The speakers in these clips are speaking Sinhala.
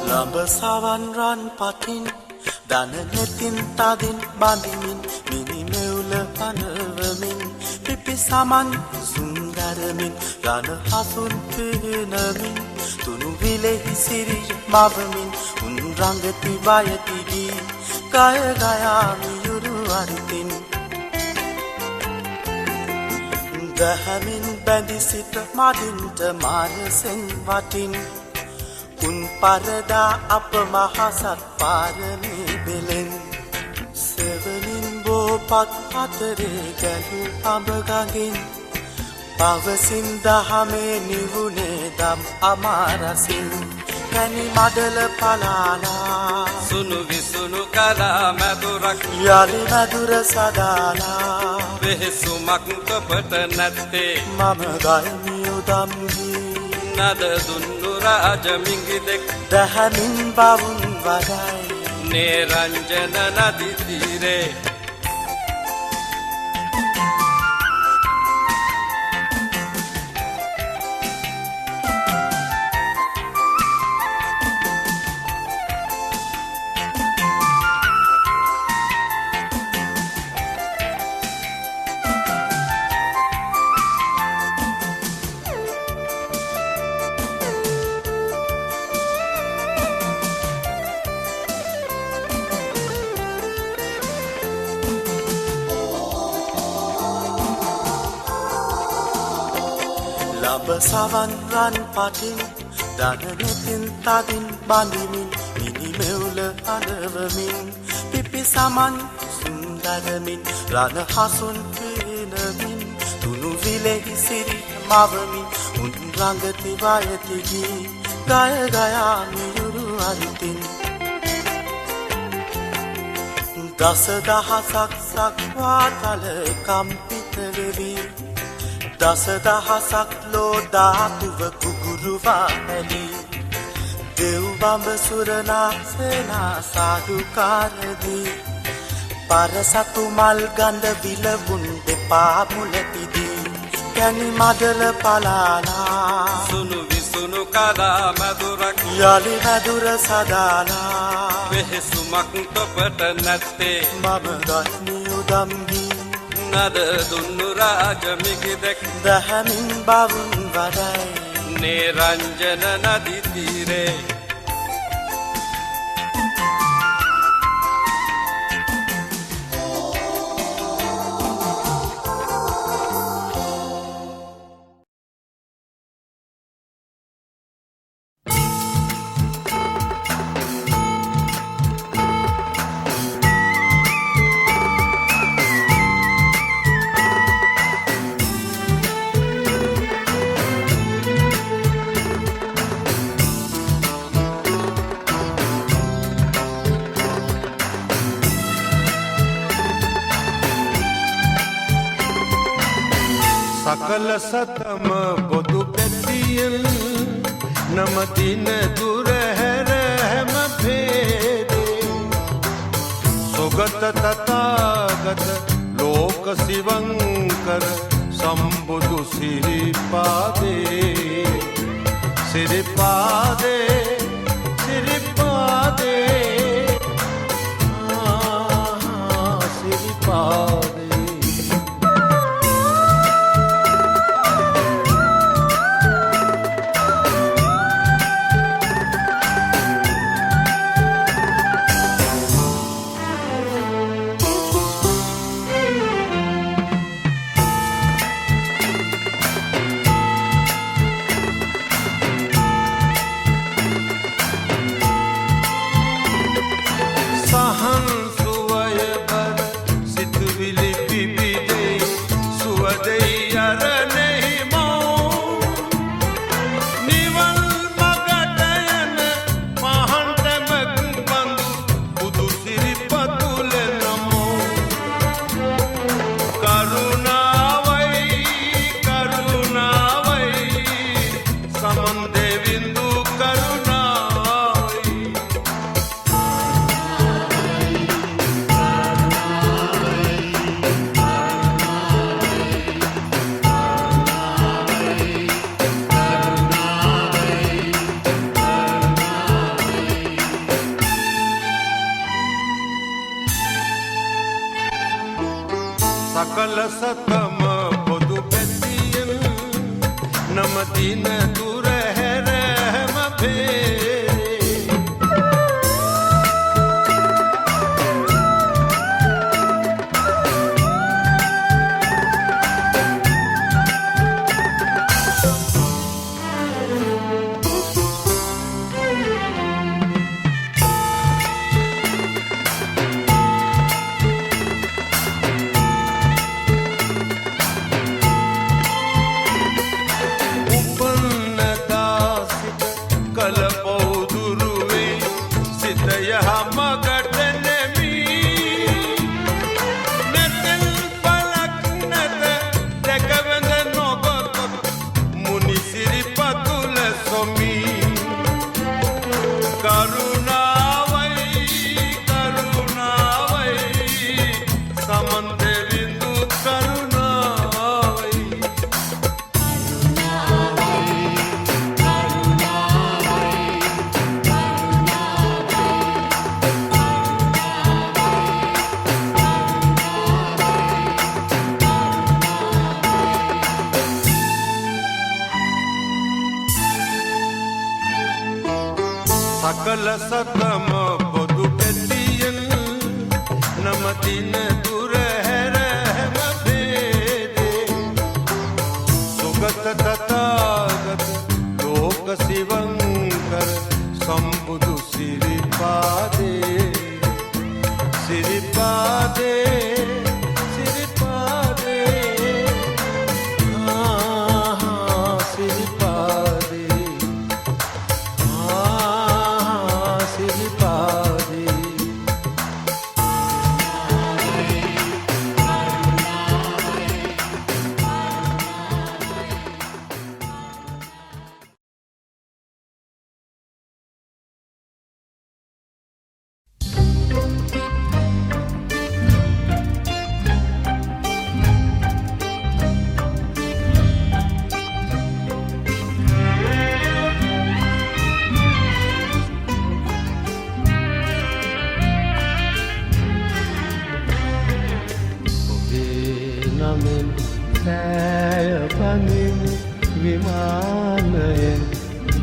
ළඹ සවන් රන් පටින් දන නෙතින් තදින් බඳිමින් මිනිමෙවුල පනවමින් පිපි සමන් සුන්දරමින් රණ හසුන් පිහිනමින් තුනු විලෙහි සිරිය මවමින් උන් රංගති වයති ගී ගය ගයා මියුරු අරිතින් දහමින් බැඳි සිට මදින්ට මානසෙන් වටින් උන් පරදා අප මහසත් පාරමී බෙලෙන් සෙවනින් බෝපත් අතරේ ගැලු අඹගගින් පවසින් දහමේ නිවුනේ දම් අමාරසින් කැනි මඩල පලාලා සුනු විසුනු කලා මැදුරක් යලි මැදුර සදාලා වෙහෙසුමක් තොපට නැත්තේ මම ගල්මි උදම්හි නද දුන්නු රාජ මිංගිදෙක් දහමින් බවුන් වඩයි නිරංජන නදි තීරේ ළඹ සවන් රන් පටින් දන නෙතින් තදින් බඳිමින් මිනිමෙවුල අනවමින් පිපි සමන් සුන්දරමින් රණ හසුන් පිහිනමින් තුනු විලෙහි සිරිය මවමින් උන් රංගති වයති ගී ගය ගයා මියුරු අරිතින් දස දහසක් සක්වාතල කම්පිත වෙවි දස දහසක් ලෝ ධාතුව කුගුරුවා ඇලි දෙව් බඹ සුරනා සේනා සාදුකාරදී පරසතු මල් ගඳ විලවුන් දෙපා මුලතිදී කැනි මඩල පලාලා සුනු විසුනු කලා මැදුරක් යලි මැදුර සදාලා වෙහෙසුමක් තොපට නැත්තේ මම ගල්මි උදම්හි නද දුන්නු රාජ මිගිදෙක් දහමින් බවුන් වඩයි නිරංජන නදි තීරේ සකල සතම බොදු පැතියෙන් නමදින දුර හැර හැම භේදේ සොගත තථාගත ලෝක සිවංකර සම්බුදු සිරිපාදේ සිරිපාදේ සිරිපාදේ සිරිපාදේ සකල සතම පොදු පැතියෙන් නමදින දුර හැර හැම භේදේ සකල සතම පොදු පැතියෙන් නමදින දුර හැර හැම භේදේ සුගත තථාගත ලෝක සිවංකර සම්බුදු සිරිපාදේ සිරිපාදේ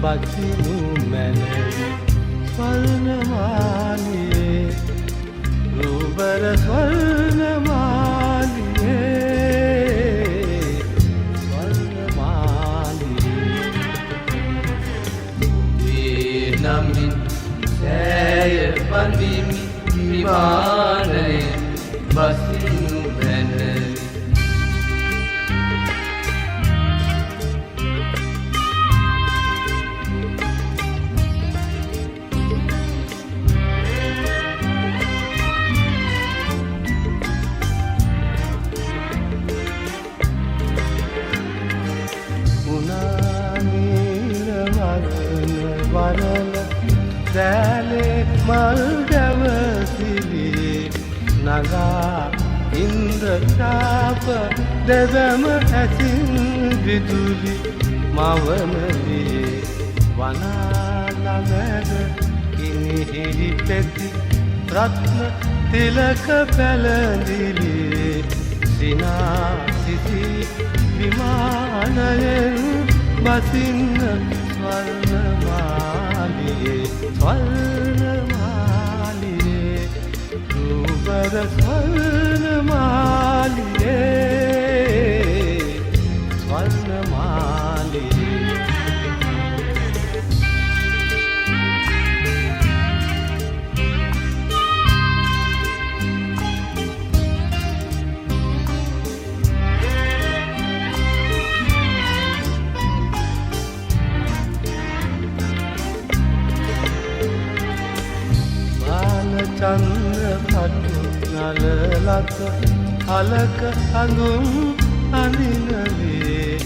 බසිනු මැනවි ස්වර්ණමාලියේ රුබර ස්වර්ණමාලියේ ස්වර්ණමාලියේ නමින් සෑය බඳිමි විමානයේ බසිනු මැනවි දැලේ මල් දැවසිලි නගා ඉන්ද්‍රශාප දෙවම ඇසින් විදුලි මවනදී වනාලමැද කිනිහිරි පෙති රත්න තිලක පැලඳිලි සිනාසිසි විමානයෙන් බසින්න ස්වර්ණමාලියේ ස්වර්ණමාලියේ රුබර ස්වර්ණමාලියේ ස්වර්ණමාලියේ චන්ද්‍ර පටු නලලක අලක හඳුම් අඳිනවේ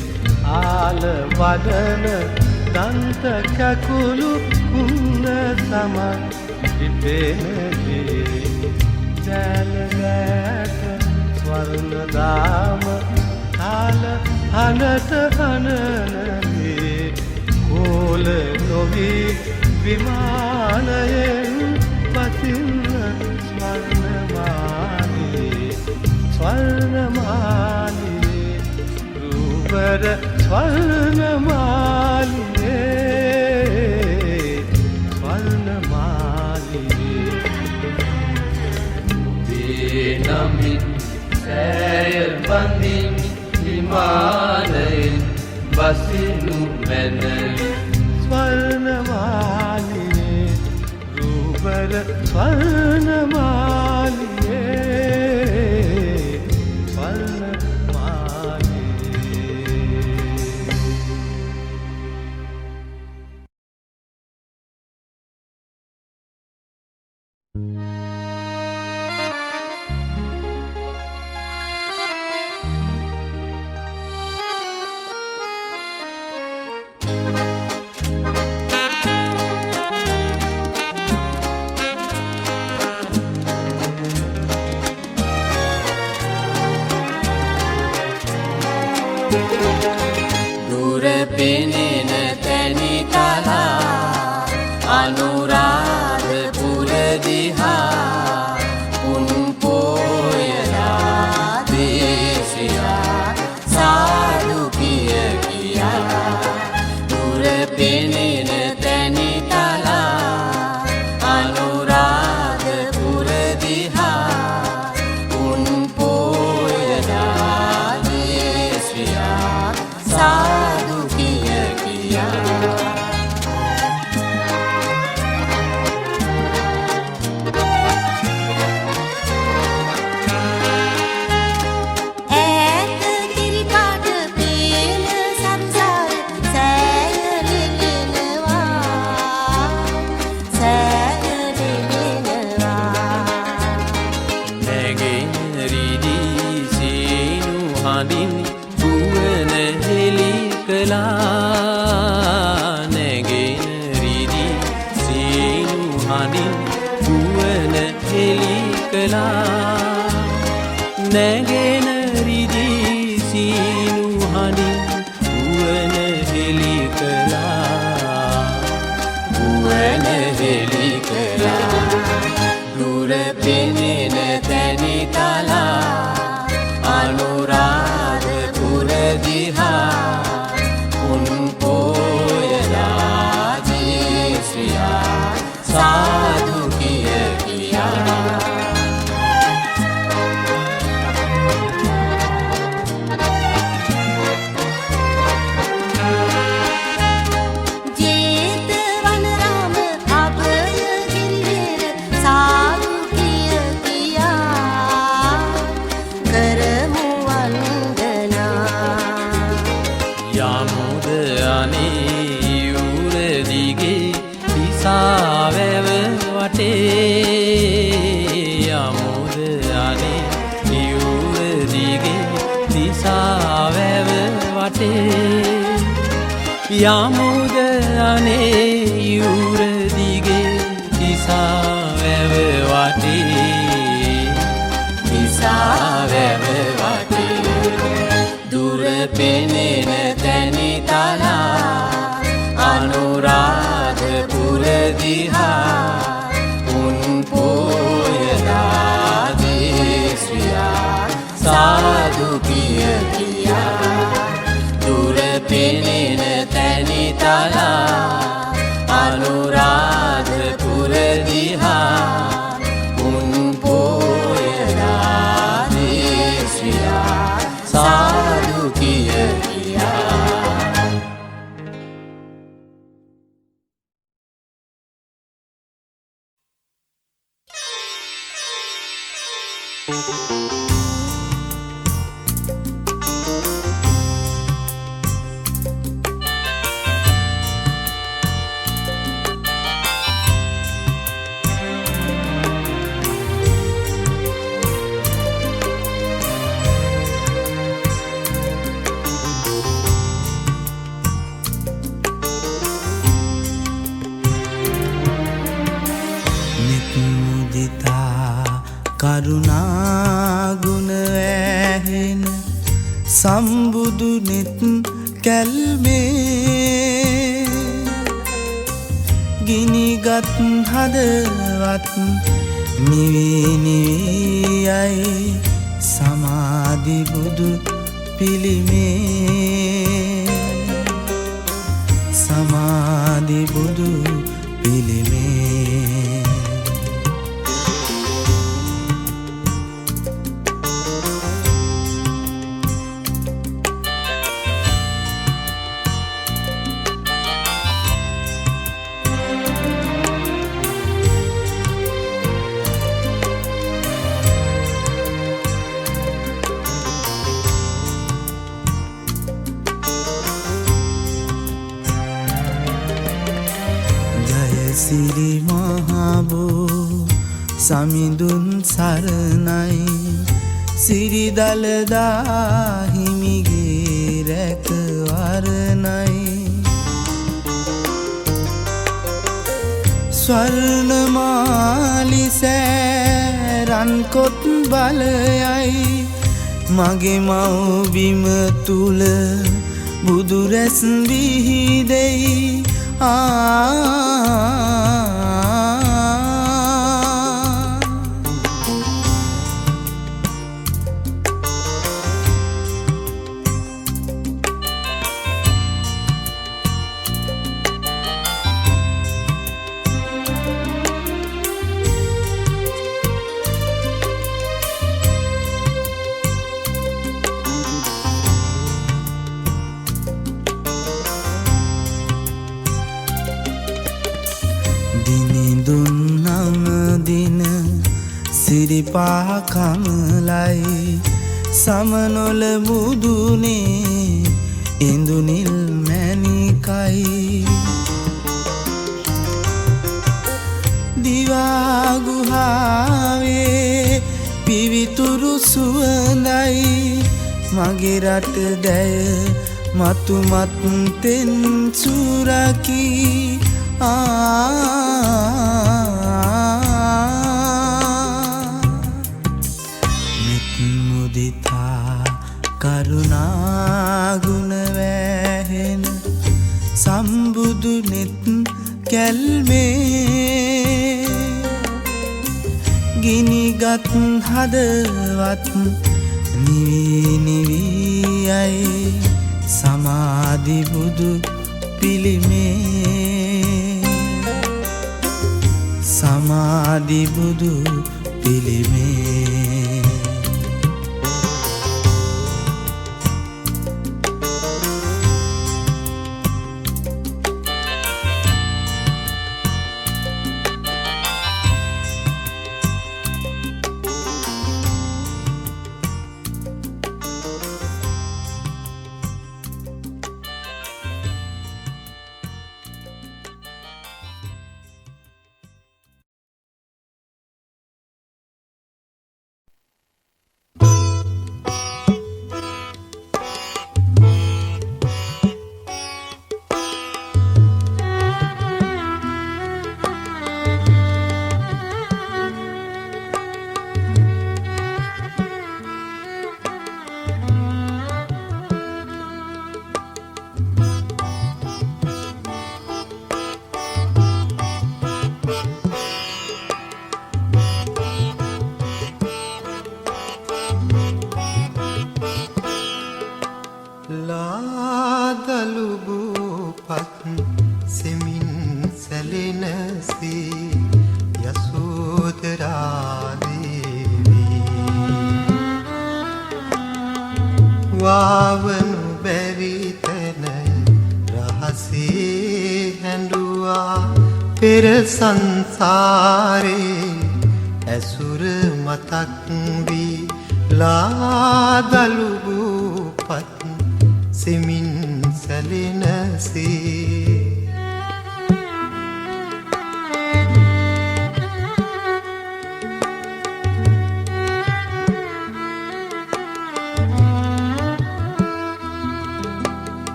ආල වදන දන්ත කැකුළු කුන්න සමන් පිපෙනවේ දැලගැට ස්වර්ණදාම තාල හනට හනනවේ කෝල නොවී විමානයෙන් පසින්න ස්වර්ණමාලියේ ස්වර්ණමාලියේ රූබර ස්වර්ණමාලියේ ස්වර්ණමාලියේ නමින් සෑය බඳින් හිමාලයෙන් බසිනු මැනවි ස්වර්ණමාලියේ රූබර ස්වර්ණමාලියේ දුර පෙනෙන තැනි තලා අනුරාධපුර දිහා උන් පෝයලා දේශියා සාදු කිය කියා දුර පෙනෙන තැනි තලා අනුරාධපුර දිහා උන් පෝයලා දේශියා සාදු කිය කියා නැගෙන රිදී සීනු හඬින් ගුවන හෙළි කළා නැගෙන රිදී සීනු හඬින් ගුවන හෙළි කළා ගුවන හෙළි කළා දුර පෙනෙන තැනි තලා අනුරාධපුර දිහා साधु किय किया जेत वन राम अभय गिरिर साधु किय किया करमु वंदना यामुद अने यूर दिगे දිසාවැව වටේ යමුද අනේ නියුර දිගේ දිසාවැව වටේ යමුද අනේ යුර දිගේ දිසාවැව වටේ දිසාවැව වටේ දුර පෙනෙන තැනි තලා අනුරාධපුර දිහා උන් පෝයලා දේශියා සාදු කිය කියා දුර පෙනෙන තැනි තලා අනුරාධපුර දිහා උන් පෝයලා දේශියා සාදු කිය කියා කරුණාගුණ ඇහෙන සම්බුදු නෙත් කැල්මේ ගිනිගත් හදවත් නිවී නිවී යයි සමාධි බුදු පිළිමේ සමාධි බුදු පිළිමේ සිරි මහබෝ සමිඳුන් සරණයි සිරි දලදා හිමිගේ රැකවරණයි ස්වර්ණමාලි සෑරන් කොත් බලයයි මගේ මව්බිම තුල බුදු රැස් විහිදෙයි සිරිපා කමලයි සමනොල මුදුනේ ඉඳුනිල් මැණිකයි දිවා ගුහාවේ පිවිතුරු සුවඳයි මගේ රට දැය මතුමත් තෙන් සුරකී කරුණාගුණ වැහෙන සම්බුදු නෙත් කැල්මේ ගිනිගත් හදවත් නිවි නිවියයි සමාධි බුදු පිළිමේ සමාධි බුදු පිළිමේ වාවනු බැරි තැන රහසේ හැඬුවා පෙර සංසාරේ ඇසුර මතක් වී ලාදලු පත් සෙමින් සැලෙනසේ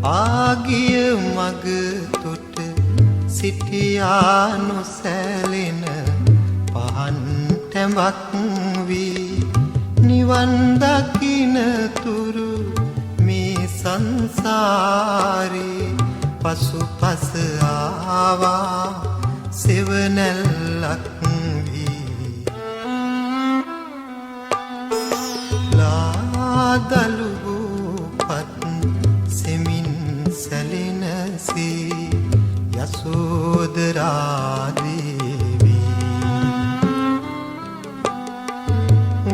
ආගිය මග තොට සිටියා නොසැලෙන පහන් තැඹක් වී නිවන් දකින තුරු මේ සංසාරේ පසුපස ආවා සෙවණැල්ලක් වී ලාදලු පත් සෙමින් සැලෙනසේ යසෝදරා දේවී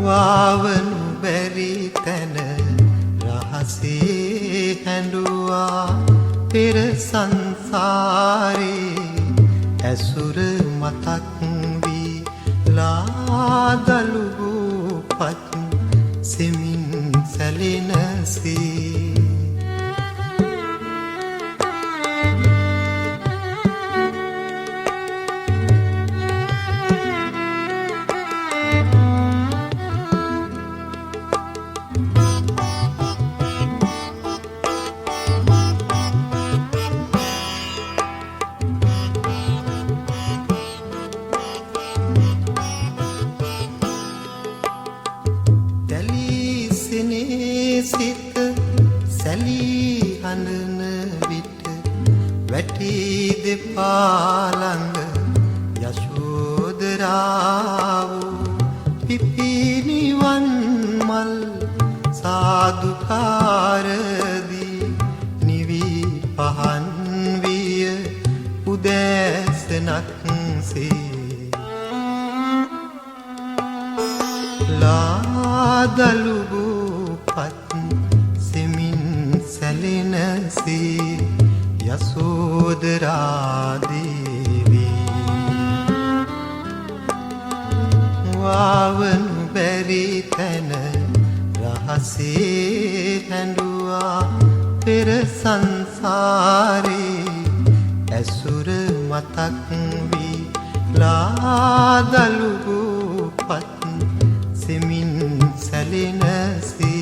වාවනු බැරි තැන රහසේ හැඬුවා පෙර සංසාරේ ඇසුර මතක් වී ලාදලු පත් සෙමින් සැලෙනසේ සිත සැලී හඬන විට වැටී දෙපාළඟ යශෝදරාවෝ පිපිනිවන් මල් සාදුකාරදී නිවි පහන් විය උදෑසනක්සේ ලාදලු පත් සෙමින් සැලෙනසේ යසෝදරා දේවී වාවනු බැරි තැන රහසේ හැඬුවා පෙර සංසාරේ ඇසුර මතක් වී ලාදලු පත් සෙමින් සැලෙනසේ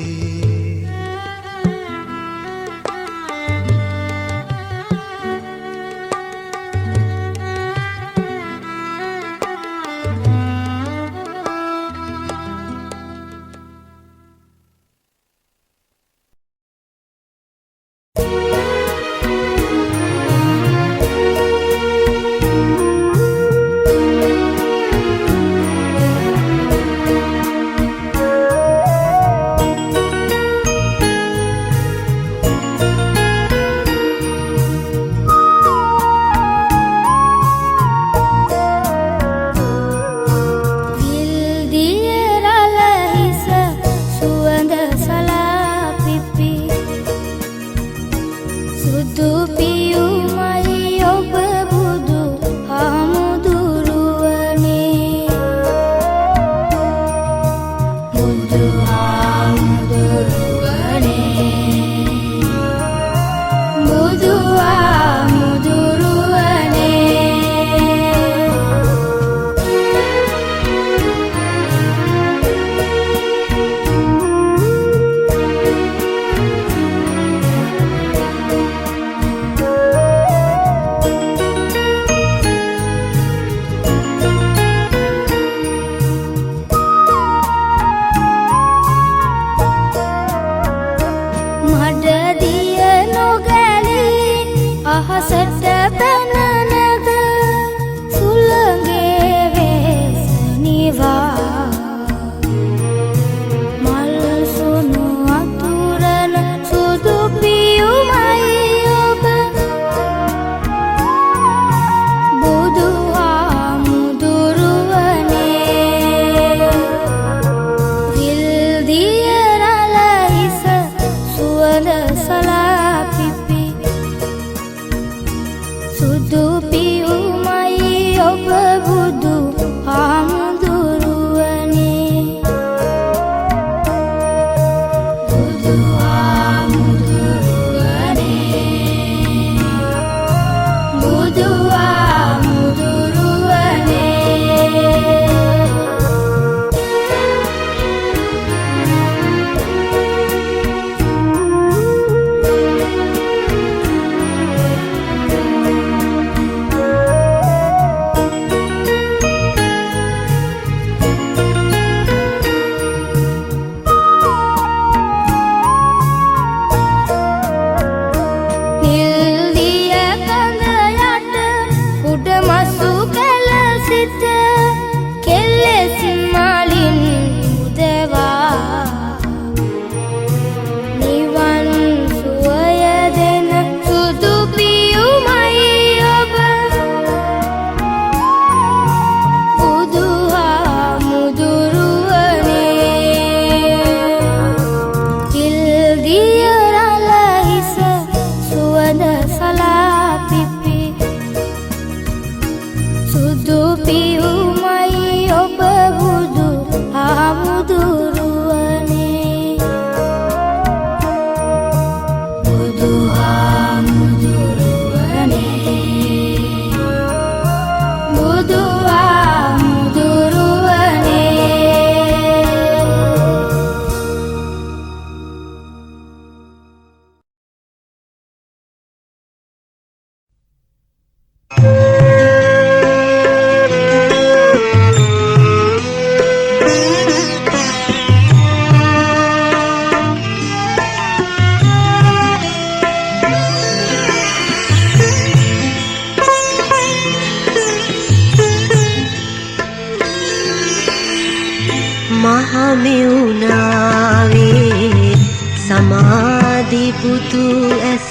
උනාවේ සමාධි පුතු ඇස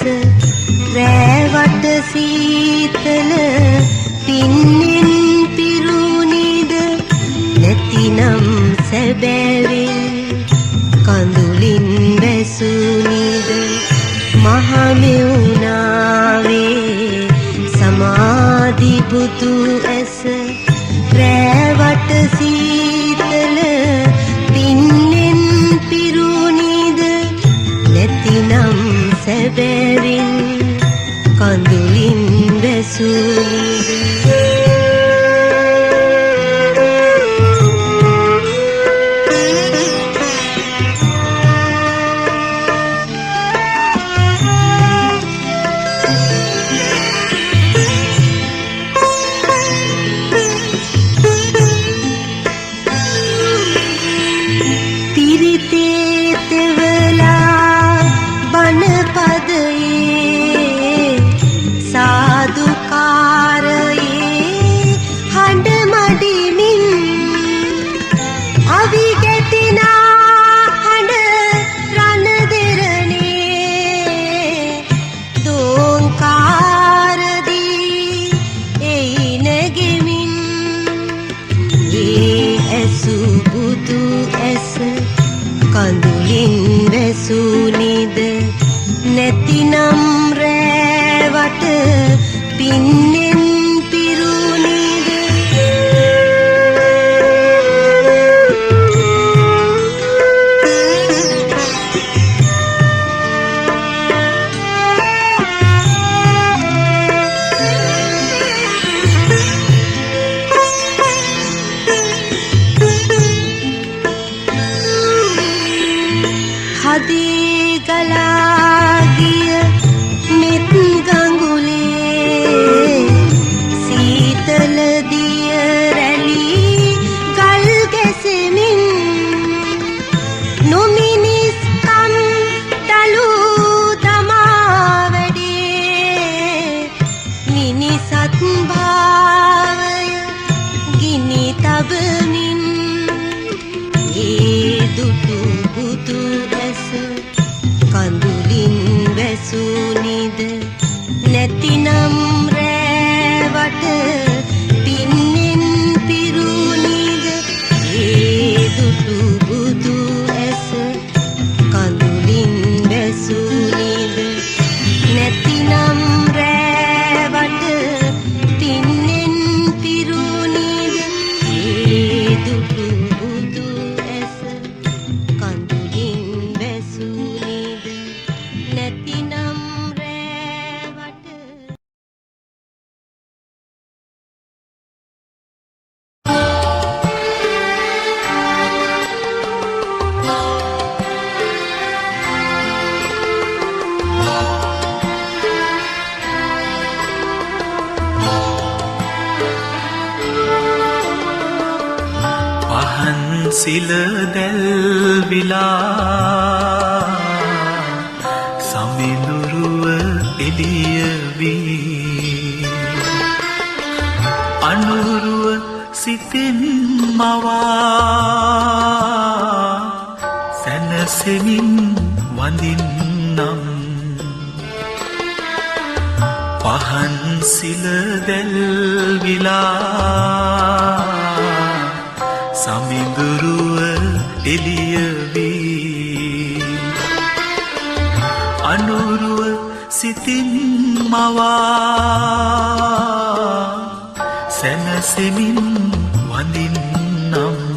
රැවට සීතල පින්නෙන් පිරුණිද නැතිනම් සැබෑවෙන් කඳුලින් වැසුනිද මහමෙවුනාවේ සමාධි පුතු ඇස රැවට සීතල පින්නෙන් පිරුණිද නැතිනම් සැබෑවෙන් කඳුලින් වැසුනිද කඳුලින් වැසුනිද නැතිනම් රැවට පින්නෙන් පිරුණිද හදී ගලා ගිය මෙත් ගඟුලේ සීතල දිය රැලි ගල් ගැසෙමින් නොමිනිස්කම් දලු තමා වැඩේ මිනිසත් භාවය ගිනි තබමින් ඒ දුටු බුදු කඳුලින් වැසුනිද නැතිනම් රැවට පින්නෙන් පිරුණිද ඒ දුටු බුදු ඇස කඳුලින් වැසුනිද නැතිනම් රැවට පින්නෙන් පිරුණිද ඒ දුටු බුදු ඇස කඳුලින් වැසුනිද නැතිනම් රැවට සිල දැල්විලා සමිඳුරුව එළිය වී අනුරුව සිතින් මවා සැනසෙමින් වඳින්නම් පහන් සිල දැල්විලා සමිඳුරුව එළිය වී අනුරුව සිතින් මවා සැනසෙමින් වඳින්නම්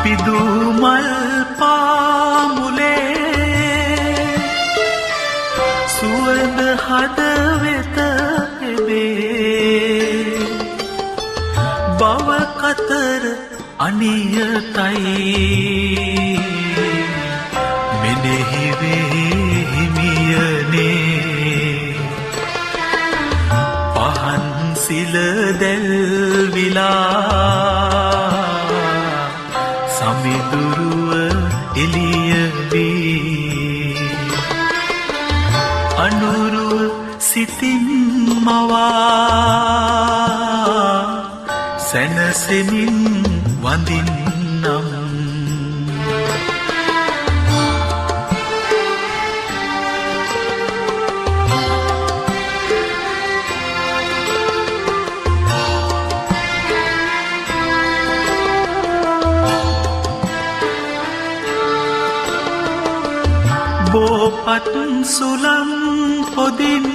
පිදුමල් පාමුලේ සුවඳ හදවෙත එබේ බව කතර අනියතයි මෙනෙහිවේ හිමියනේ පහන් සිල දැල්විලා අනුරුව සිතින් මවා සැනසෙමින් වඳින්නම් බෝපත් සුලම් පොදින්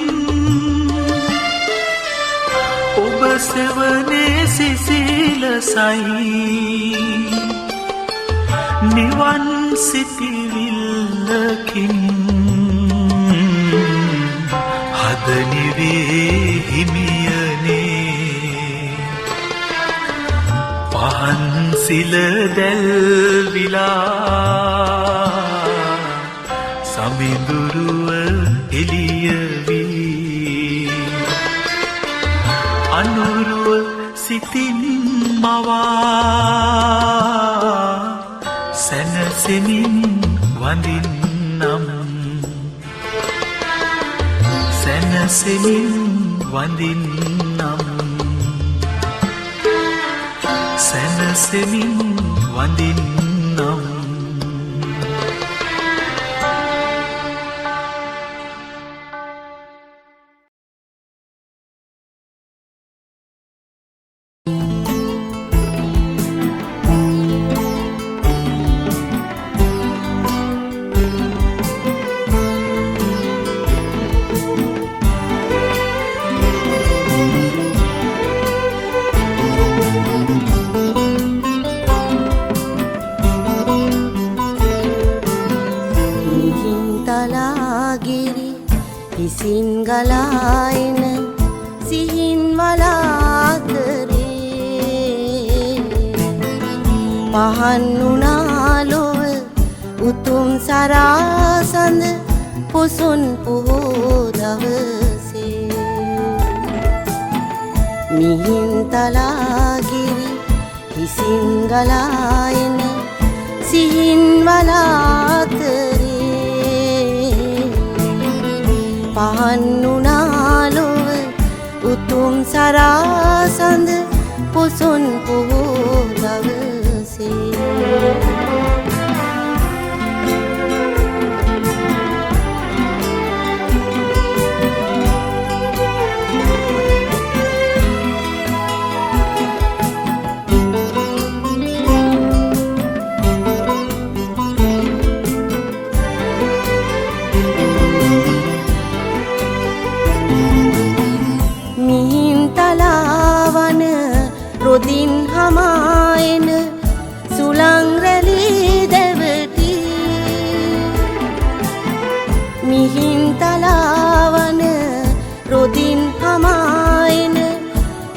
ඔබ සෙවනේ සිසිලසයි නිවන් සිතිවිල්ලකින් හද නිවේ හිමියනේ පහන් සිල දැල්විලා සමිඳුරුව එළියවී අනුරුව සිතින් මවා සැනසෙමින් වඳින්නම් සැනසෙමින් වඳින්නම් සැනසෙමින් වඳින්නම් සිංගලායන සිහින් වලාතරේ පහන් වුණාලොව උතුම් සරාසඳ පොසොන් පොහෝ දවසේ මිහින් තලාගිරි හිසිංගලායන සිහින් වලාතරේ පහන් වුණාලොව උතුම් සරාසඳ පොසොන් පොහෝ දවසේ රොදින් හමායන සුළං රැලී දැවටි මිහින් තලාවන රොදින් හමායන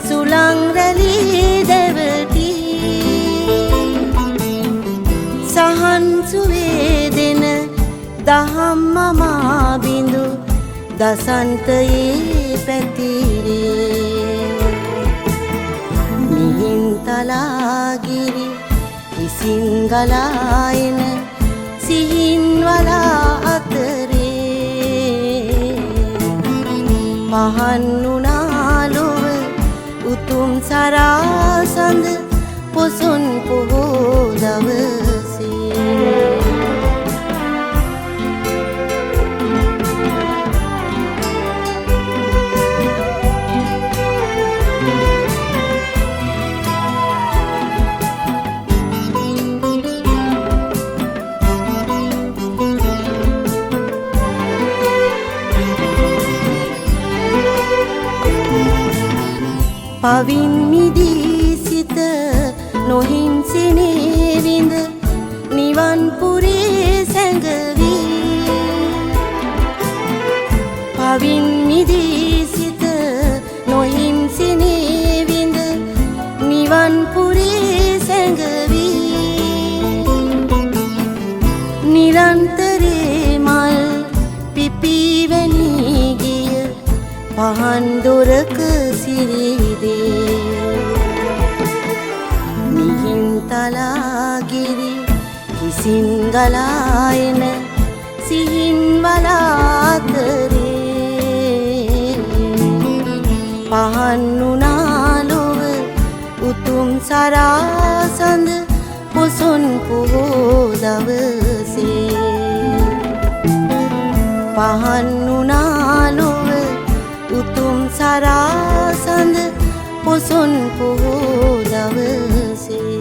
සුළං රැලී දැවටි සහන් සුවේදෙන දහම් මමා බිඳු දසන්තයේ පැතිරේ තලාගිරි හිසිංගලායන සිහින් වලාතරේ පහන් වුණාලොව උතුම් සරාසඳ පොසොන් පොහෝ දවසේ පවින් මිදී සිත නොහිංසිනේ විඳ නිවන් පුරේ සැඟවී පවින් මිදී සිත නොහිංසිනේ විඳ නිවන් පුරේ සැඟවී නිරන්තරේ මල් පිපිවැනි ගිය පහන් දොරක සිරිදේ මිහින් තලාගිරි හිසිංගලායන සිහින් වලාතරේ පහන්නුනාලොව උතුම් සරාසඳ පොසොන් පොහෝ දවසේ පහන්නුනාලොව උතුම් සරාසඳ පොසොන් පොහෝ දවසේ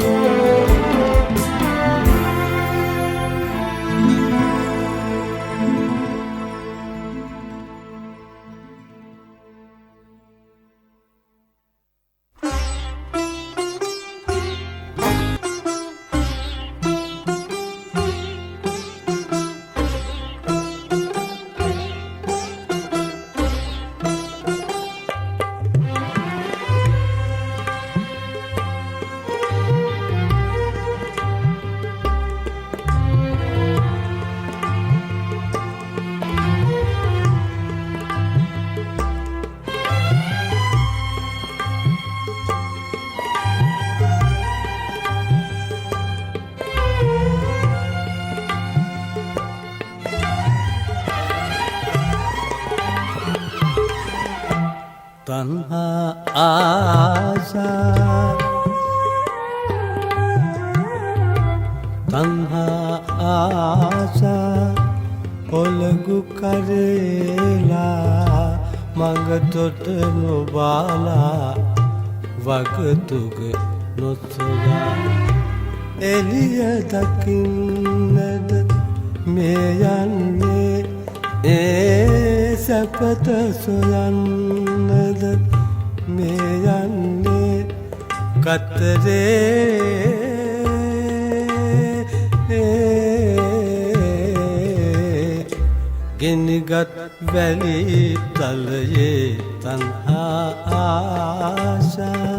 තණ්හා ආසා තණ්හා ආසා ඔලගු කරේලා මඟ තොට නොබාලා වගතුග නොසොයා එළිය දකින්නද මේ යන්නේ ඒ සැපත සොයන්නද මේ යන්නේ කතරේ ගෙනගත් වැලි තලයේ තණ්හා ආශා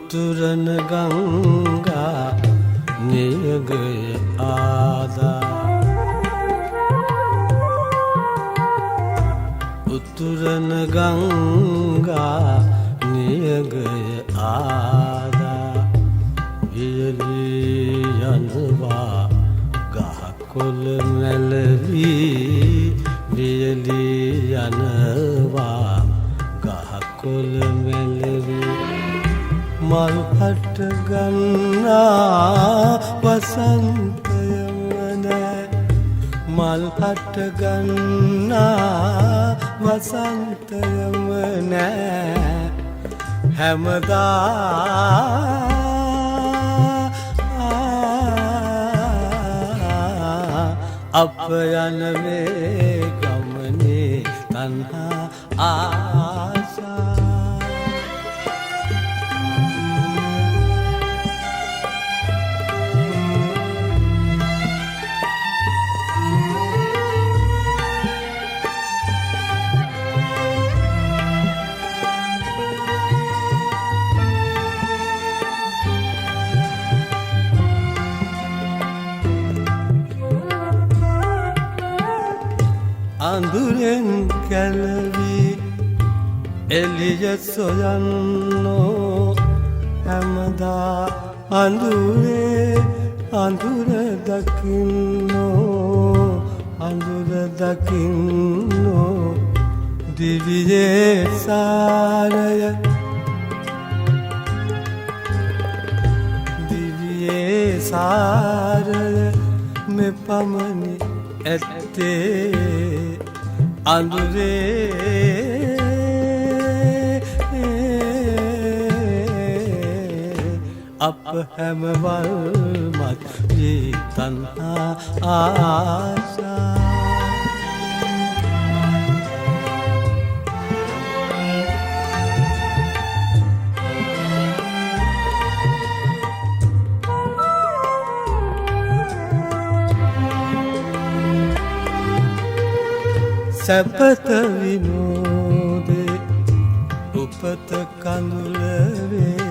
උතුරන ගංගා නියගය ආදා උතුරන ගංගා නියගය ආදා වියලී යනවා ගහකොළ මැලවී වියලී යනවා ගහකොළ මැලවී මල් හට ගන්නා වසන්තයම නෑ මල් හට ගන්නා වසන්තයම නෑ හැමදා අප යන මේ ගමනේ තණ්හා ආසා අඳුරෙන් කැලවී එළිය සොයන්නෝ හැමදා අඳුරේ අඳුර දකින්නෝ අඳුර දකින්නෝ දිවියේ සාරය දිවියේ සාරය මෙපමණි ඇත්තේ අඳුරේ අප හැමවල් මත් වී තණ්හා ආශා සැපත විනෝදේ උපත කඳුලවේ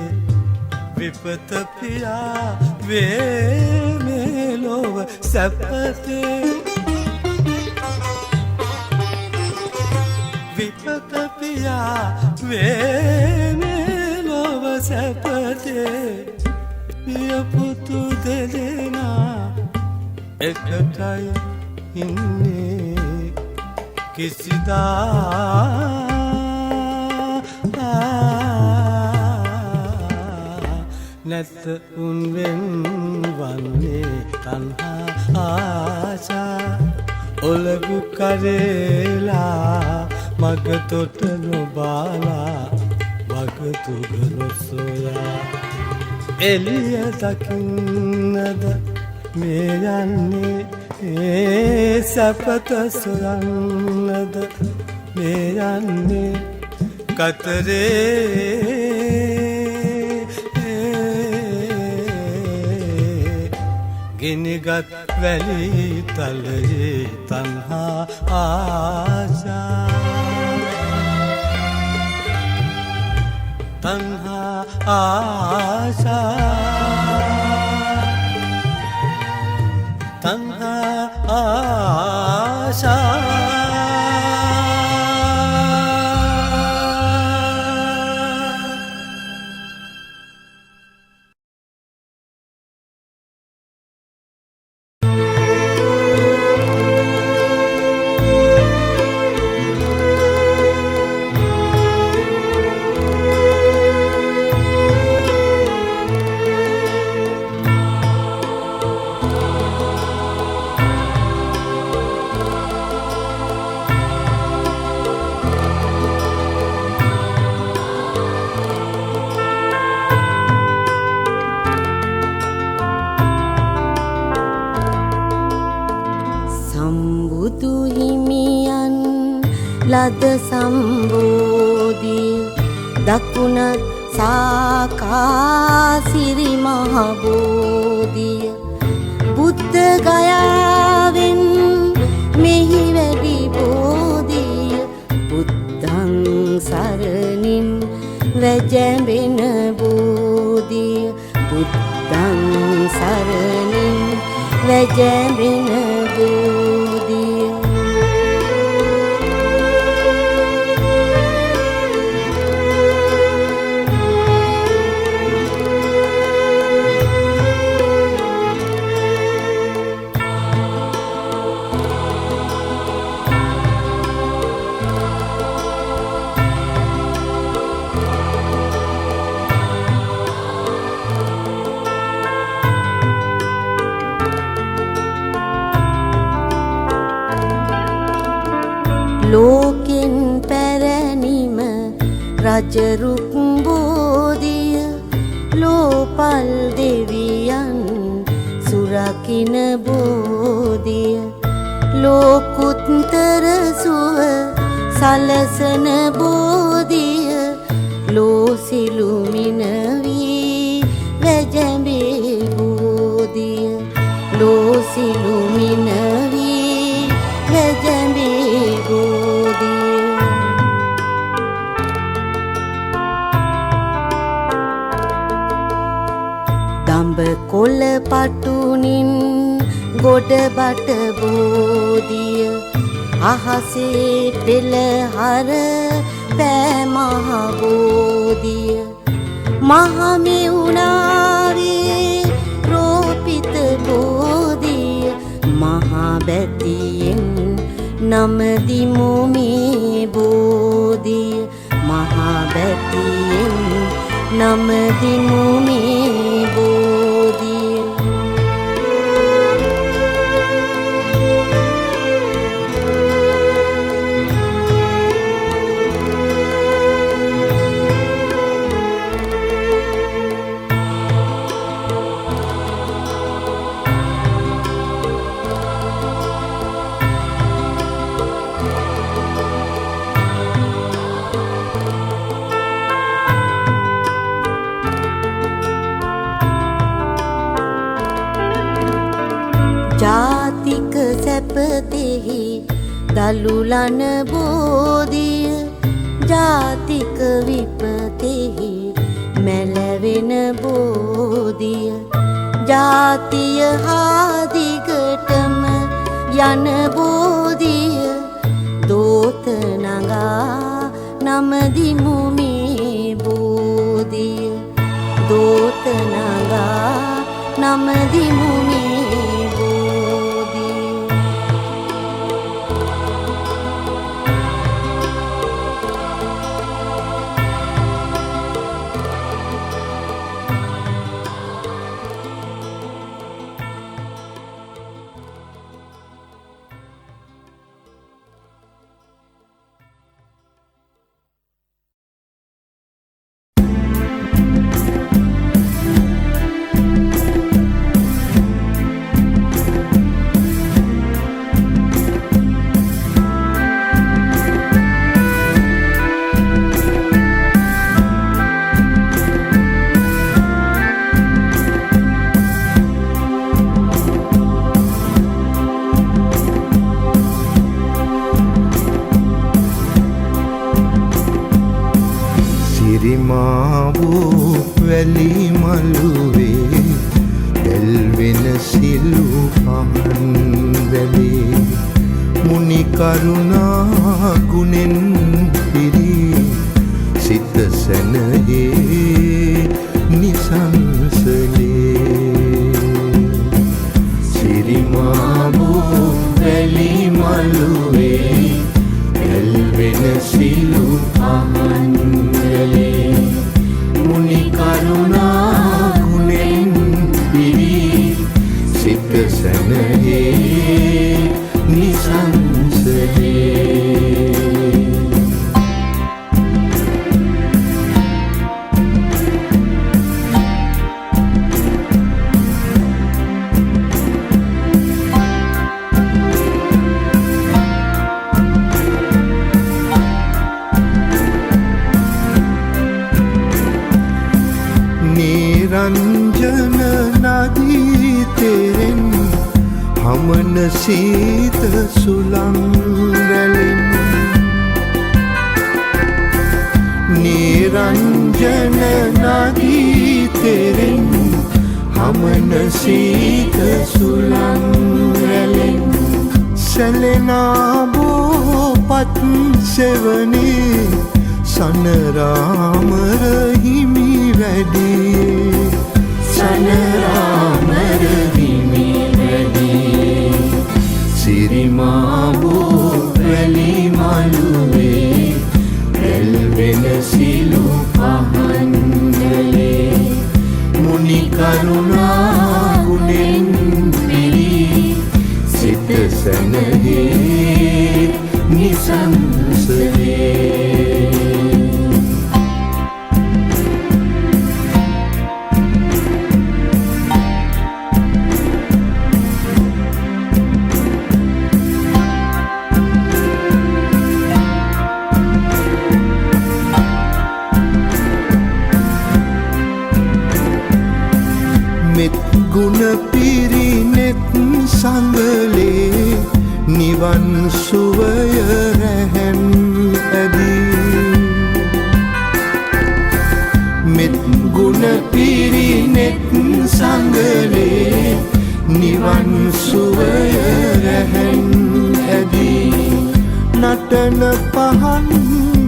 විපත පියා වේ මේ ලොව සැපතේ විපත විපත පියා වේනේ ලොව සැපතේ පියපුතු දෙදෙනා එකටයි ඉන්නේ කිසිදා නැත උන්වෙන් වන්නේ තන්හා ආශා ඔලගු කරේලා මග තොට නොබාලා වගතුග නොසොයා එළිය දකින්නද මේ යන්නේ සැපත සොයන්නද මේ යන්නේ කතරේ ගිනිගත් වැලි තලයේ තන්හා ආශා තන්හා ආශා තන්හා ආශා ලද සම්බෝධිය දකුණත් සාකා සිරි මහ බෝධිය බුද්ධ ගයාවෙන් මෙහි වැඩි බෝධිය බුද්ධං සරණින් වැජඹෙන බෝධිය බුද්ධං සරණින් වැජඹෙන බෝධිය ලෝකෙන් පැරණිම රජරුක් බෝධිය ලෝපල් දෙවියන් සුරකින බෝධිය ලෝකුත්තර සුව සලසන බෝධිය ලෝසිලුමින වී වැජඹේ බෝධිය ලෝසිලුමින වී වැජඹේ බෝධිය දඹ කොළ පටුනින් ගොඩබට බෝධිය අහසේ පෙළහර පෑ මහ බෝධිය මහමෙවුනාවේ රෝපිත බෝධිය මහා බැතියෙන් නමදිමු මේ බෝධිය මහා බැතියෙන් නමදිමු මේ බෝධිය ජාතික සැපතෙහි දලුලන බෝධිය ජාතික විපතෙහි මැලවෙන බෝධිය ජාතිය හාදිගටම යන බෝධිය දෝත නගා නමදිමු මේ බෝධිය දෝත නගා නමදිමු මේ බෝධිය සිරිමාවෝ වැලි මළුවේ දැල්වෙන සිලු පහන් වැලේ මුනි කරුණා ගුණෙන් පිරි සිත සැනයේ නිසංසලේ සිරිමාවෝ වැලි මළුවේ දැල්වෙන සිලු පහන් මුනි කරුණා ගුණෙන් පිරි සිත සැනයේ නිසංසලේ निरंजन नदी तेरेन हमन सीत सुलंगलिन निरंजन नदी तेरेन हमन सीत सुलंगलिन सलेना बो पत सेवनी सनराम रहीमी වැඩියේ සනරාම රහිමි වැඩියේ සිරිමාවෝ වැලි මළුවේ දැල්වෙන සිලු පහන් ගලේ මුනි කරුණා ගුණෙන් පිරි සිත සැනයේ නිසංසලේ ගුණ පිරිනෙත් සඟලේ නිවන් සුවය රැහැන් ඇදී මෙත් ගුණ පිරිනෙත් සඟලේ නිවන් සුවය රැහැන් ඇදී නටන පහන්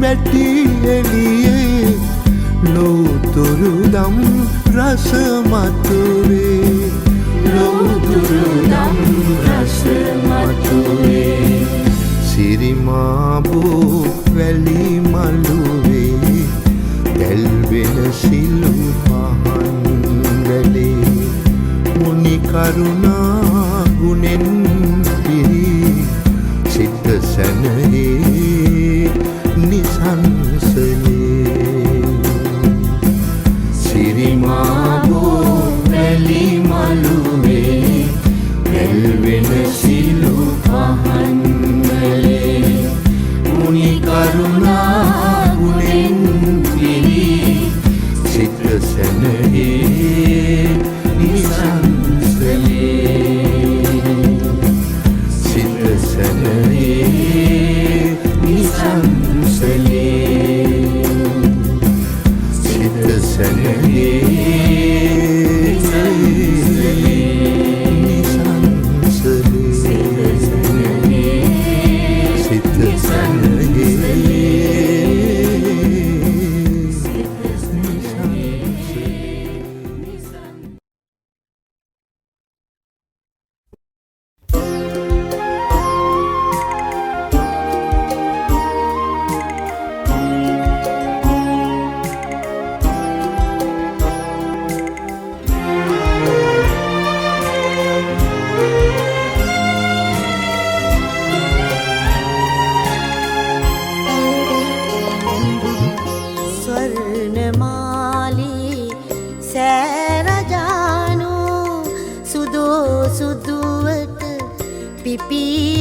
බැටි එළියේ ලෝතුරු දම් රස මතුවේ ලෝතුරු දම් රස මතුවේ සිරිමාවෝ වැලි මළුවේ දැල්වෙන සිලු පහන් ගලේ මුනි කරුණා ගුණෙන් පිරි සිත සැනයේ නිසංසලේ සිරිමාවෝ වැලි මළුවේ දැල්වෙන සිලු පහන් ගලේ මුනි කරුණා ගුණෙන් පිරි සිත සැනයේ නිසංසලේ සිත සැනයේ නිසංසලේ සිත සැනයේ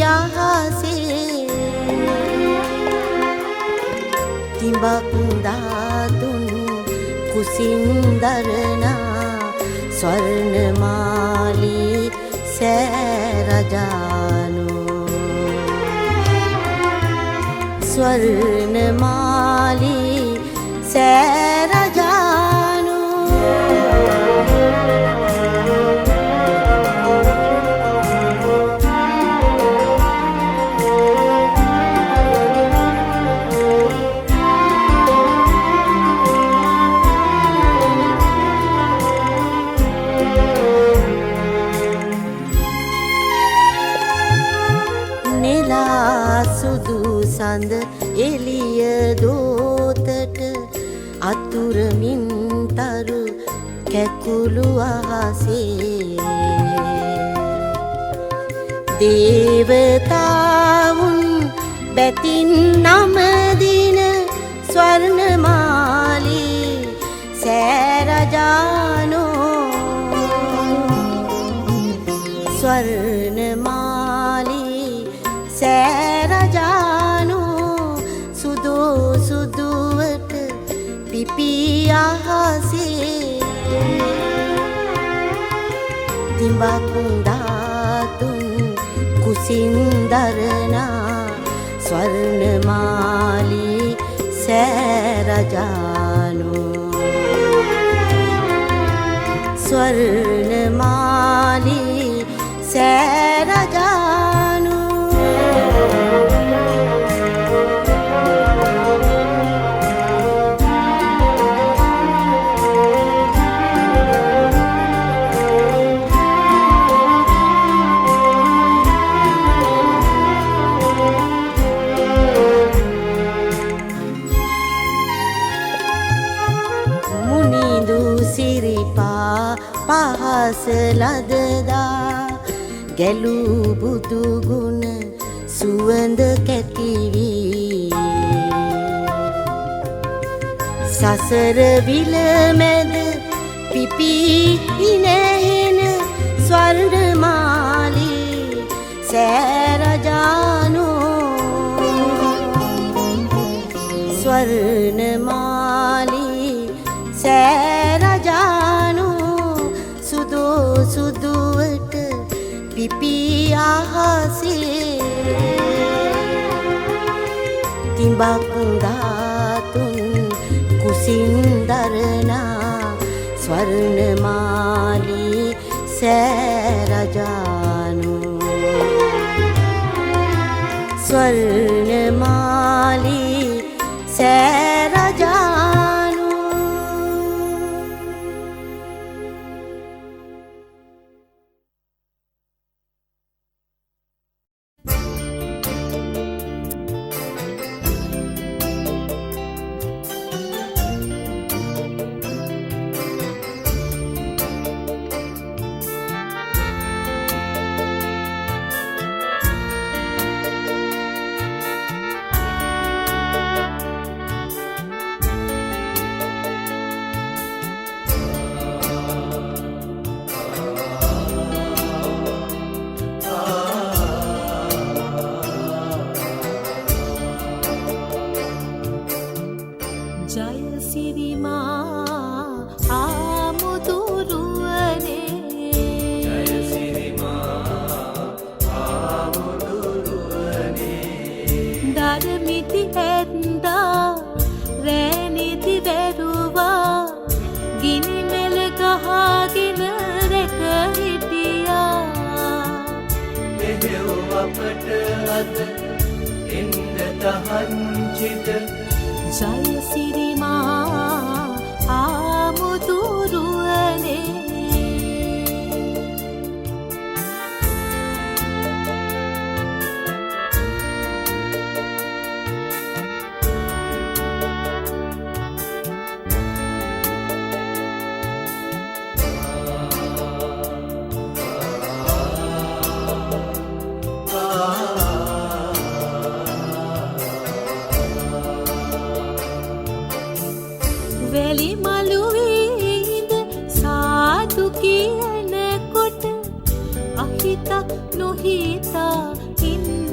අහසේ තිඹක් දාතුන් කුසින් දරනා ස්වර්ණමාලී සෑරජානෝ ස්වර්ණමාලී සෑරජානෝ සඳ එළිය දෝතට අතුරමින් තරු කැකුළු අහසේ දේවතාවුන් බැතින් නමදින ස්වර්ණමාලී සෑරජානෝ ස්වර්ණමාලී සෑරජානෝ සුදුවට පිපි අහසේ තිඹක් දාතුන් කුසින් දරනා ස්වර්ණමාලී සෑරජානෝ ස්වර්ණමාලී සෑරජානෝ පහස ලදදා ගැලූ බුදුගුණ සුවඳ කැටිවී සසර විල මැද පිපී නැහෙන ස්වර්ණමාලී සෑරජානෝ ස්වර්ණමාලී සෑරජානෝ සුදුවට පිපි අහසේ තිඹක් දාතුන් කුසින් දරනා ස්වර්ණමාලී සෑරජානෝ ස්වර්ණමාලී සෑරජානෝ නොහිතා ඉන්න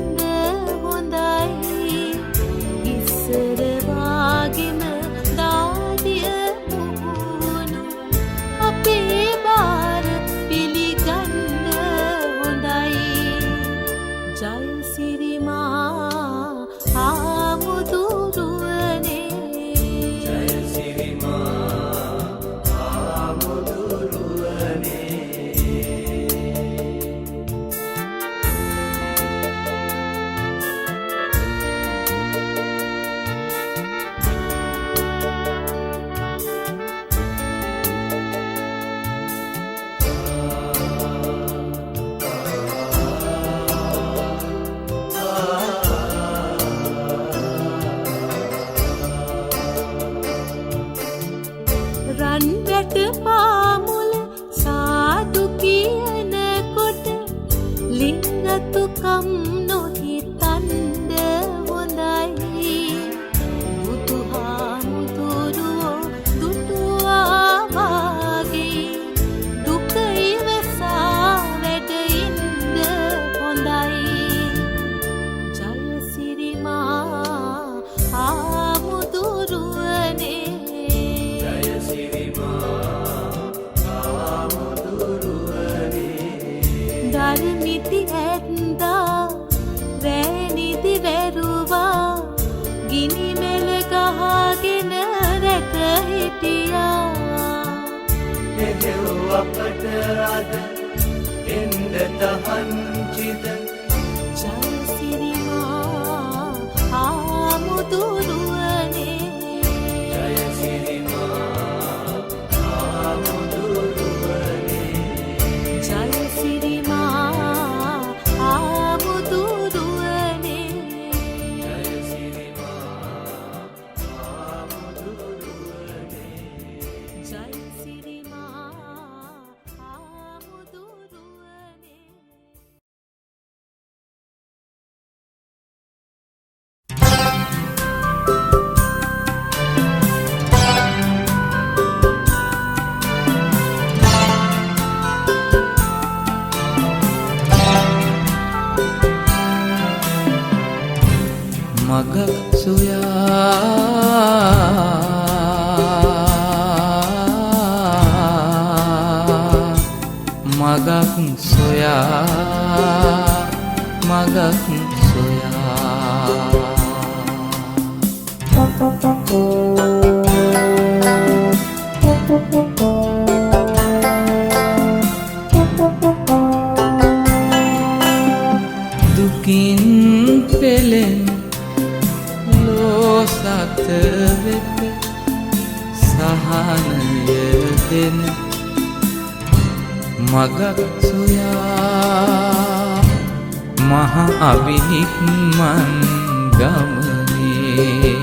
කොට පාමුල සාදු කියනකොට ලිංගතුකම් නොහිතන්ද හොඳයි බුදුහාමුදුරුවෝ දුටුවා වාගේ දුක ඉවසා වැඩ ඉන්න හොඳයි ජයසිරිමා ආමුදුරුවනේ ධර්මිති ඇත්දා වැනිදි වැරුවා ගිනි මෙල ගහගෙන රැක හිටියා එදෙව් අපට අද එන්න තහංචිද ජයසිරිමා ආමුදුරුවනේ ජයසිරිමා ආමුදුරුවනේ ජයසිරිමා ආමුදුරුවනේ මග සොයා මගක් සොයා මගක් සොයා දුකින් පෙළෙන ලෝසත වෙත සහනය දෙන මගක් සොයා මහ අවිනික්මන් ගමනේ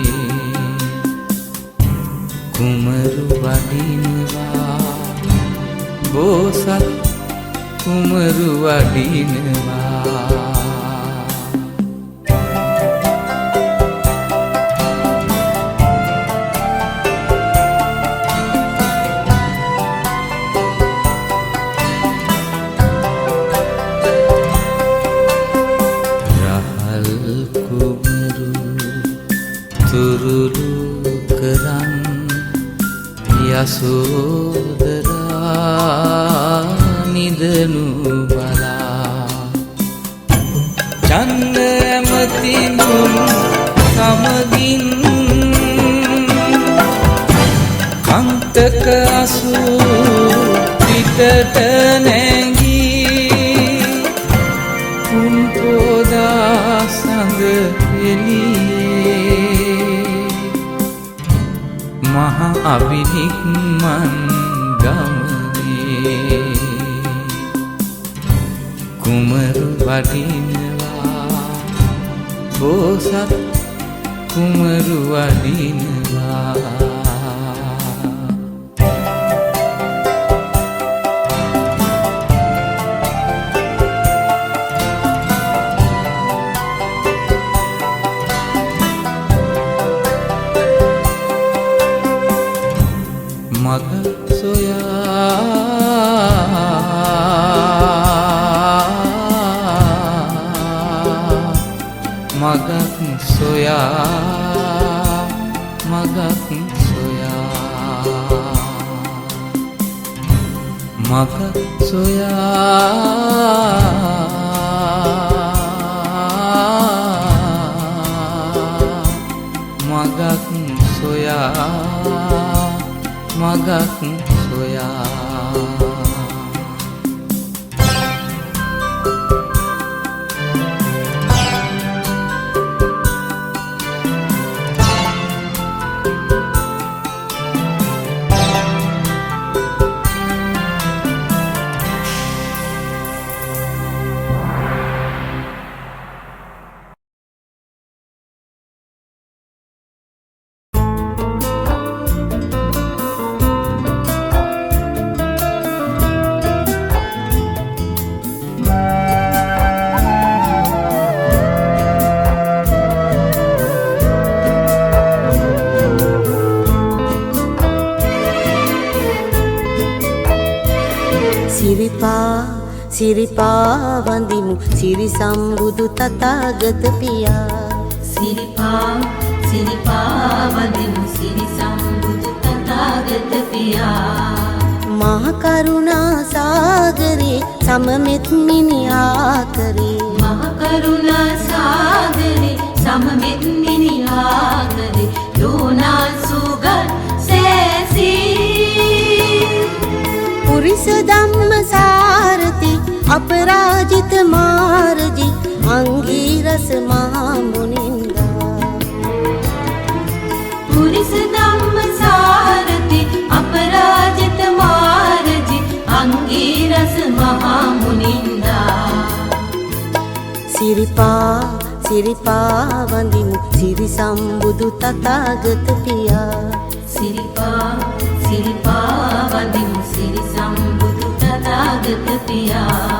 කුමරු වඩිනවා බෝසත් කුමරු වඩිනවා තුරුළු කරන් යසෝදරා නිදනු බලා චන්න ඇමතිනුම් සමගින් කන්තක අසූ පිටට නැගී පුන්පෝදා සඳ එළියේ මහ අවිනික්මන් ගමනේ කුමරු වඩිනවා බෝසත් කුමරු වඩිනවා මග සොයා මගක් සොයා මගක් සොයා මගක් සොයා මගක් සොයා මගක් සොයා සිරිපා වඳිමු සිරි සම්බුදු තථාගත පියා සිරිපා වඳිමු සිරි සම්බුදු තථාගත පියා මහ කරුණා සාගරේ සමමෙත් මිනිහා කරේ මහ කරුණා සාගරේ සමමෙත් මිනිහා කරේ යෝනා සුගත් සෑසී පුරිස ධම්ම සාරති අපරාජිත මාරජි අංගීරස මහා මුනින්දා පුරිස ධම්ම සාරති අපරාජිත මාරජි අංගීරස මහා මුනින්දා සිරිපා වඳිමු සිරි සම්බුදු තථාගත පියා සිරිපා වඳිමු සිරි සම්බුදු තථාගත පියා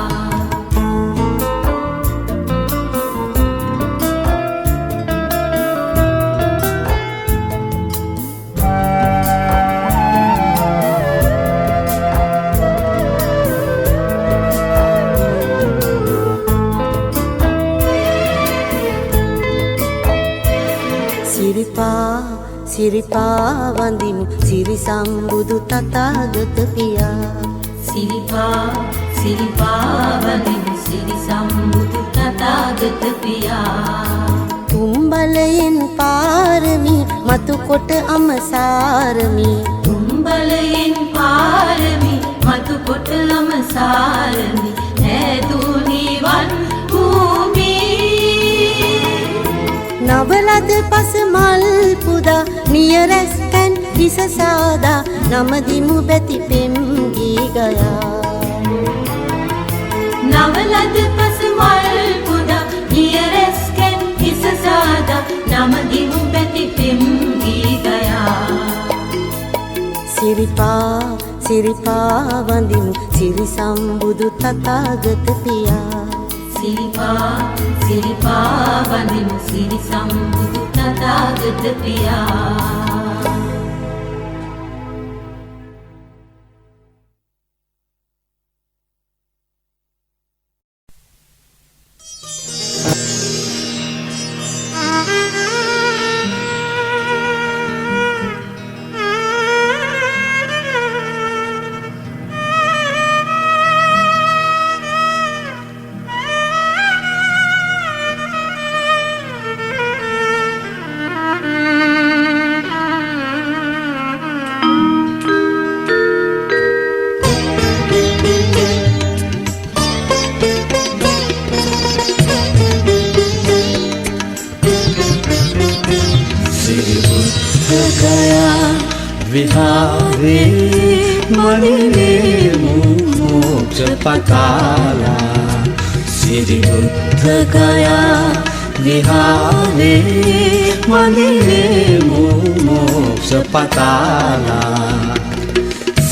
සිරිපා වඳිමු සිරි සම්බුදු තථාගත පියා සිරිපා වඳිමු සිරි සම්බුදු තථාගත පියා තුම්බලයෙන් පාරමි මතු කොට අමසාරමි තුම්බලයෙන් පාරමි මතු කොට අමසාරමි ඈදුනිවන් භූමි නවලද පස මල් පුදා නියරැස්කන් හිස සාදා නමදිමු බැති පෙම් ගී ගයා නවලද පස මල් පුදා නියරැස්කන් හිස සාදා නමදිමු බැති පෙම් ගී ගයා සිරිපා වඳිමු සිරි සම්බුදු තථාගත පියා සිරිපා වඳිමු සිරි සම්බුදු තථාගත පියා विहारे मणिने मोक्ष पताला श्री बुद्ध गया विहारे मणिने मोक्ष पताला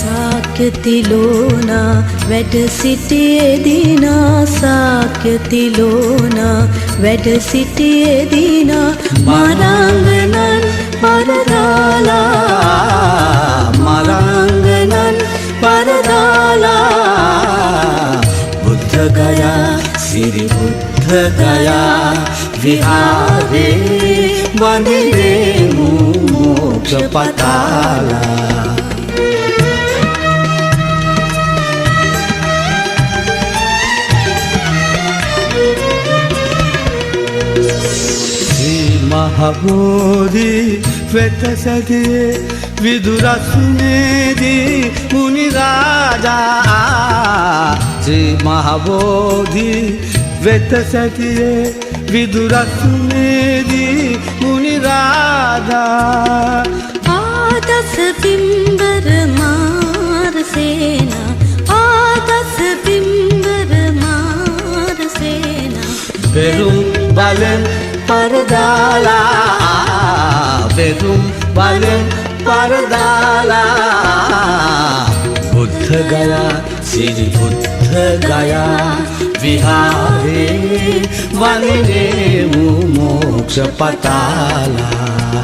සාක්‍යතිලෝනා වැඩ සිටියේදීනා සාක්‍යතිලෝනා වැඩ සිටියේදීනා මරංගනන් පරදාලා මරංගනන් පරදාලා බුද්ධ ගයා සිරි බුද්ධ ගයා විහාරේ වඳිනේ මොක්ෂ පතාලා महाबोधि वेत सदिये विदुरसुनेदि मुनि राजा श्री महाबोधि वेत सदिये विदुरसुनेदि मुनि राजा ආදස පිම්බර මාරසේනා ආදස පිම්බර මාරසේනා පෙරුම් බලෙන් පරදාලා පෙරුම් බලෙන් පරදාලා බුද්ධ ගයා සිරි බුද්ධ ගයා විහාරේ වඳිනේ මොක්ෂ පතාලා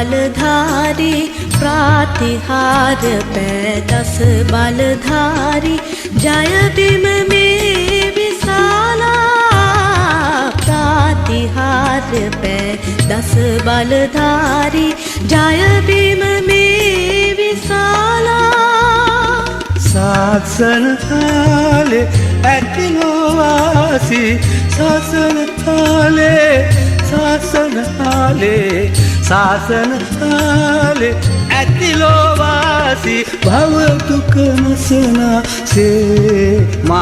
බලධාරී ප්‍රාතිහාර පෑ දස බලධාරී ජය බිම මේ විශාලා ප්‍රාතිහාර පෑ දස බලධාරී ජය බිම මේ විශාලා සාසන තාලේ ඇතිනෝවාසි සාසන තාලේ සාසන තාලේ ඇතිලෝවාසි භව දුක නසනා සේමා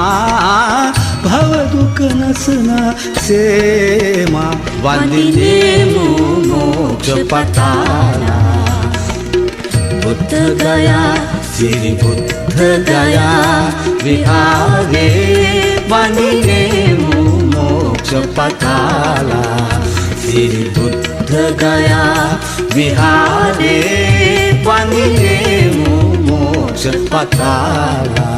භව දුක නසනා සේමා වන්දිනේමු මොක්ෂ පතාලා බුද්ධ ගයා සිරි බුද්ධ ගයා විහාරේ වන්දිනේමු මොක්ෂ පතාලා සිරි බුද්ධ ගයා විහාරේ වන්දිනේමු මොක්ෂ පතාලා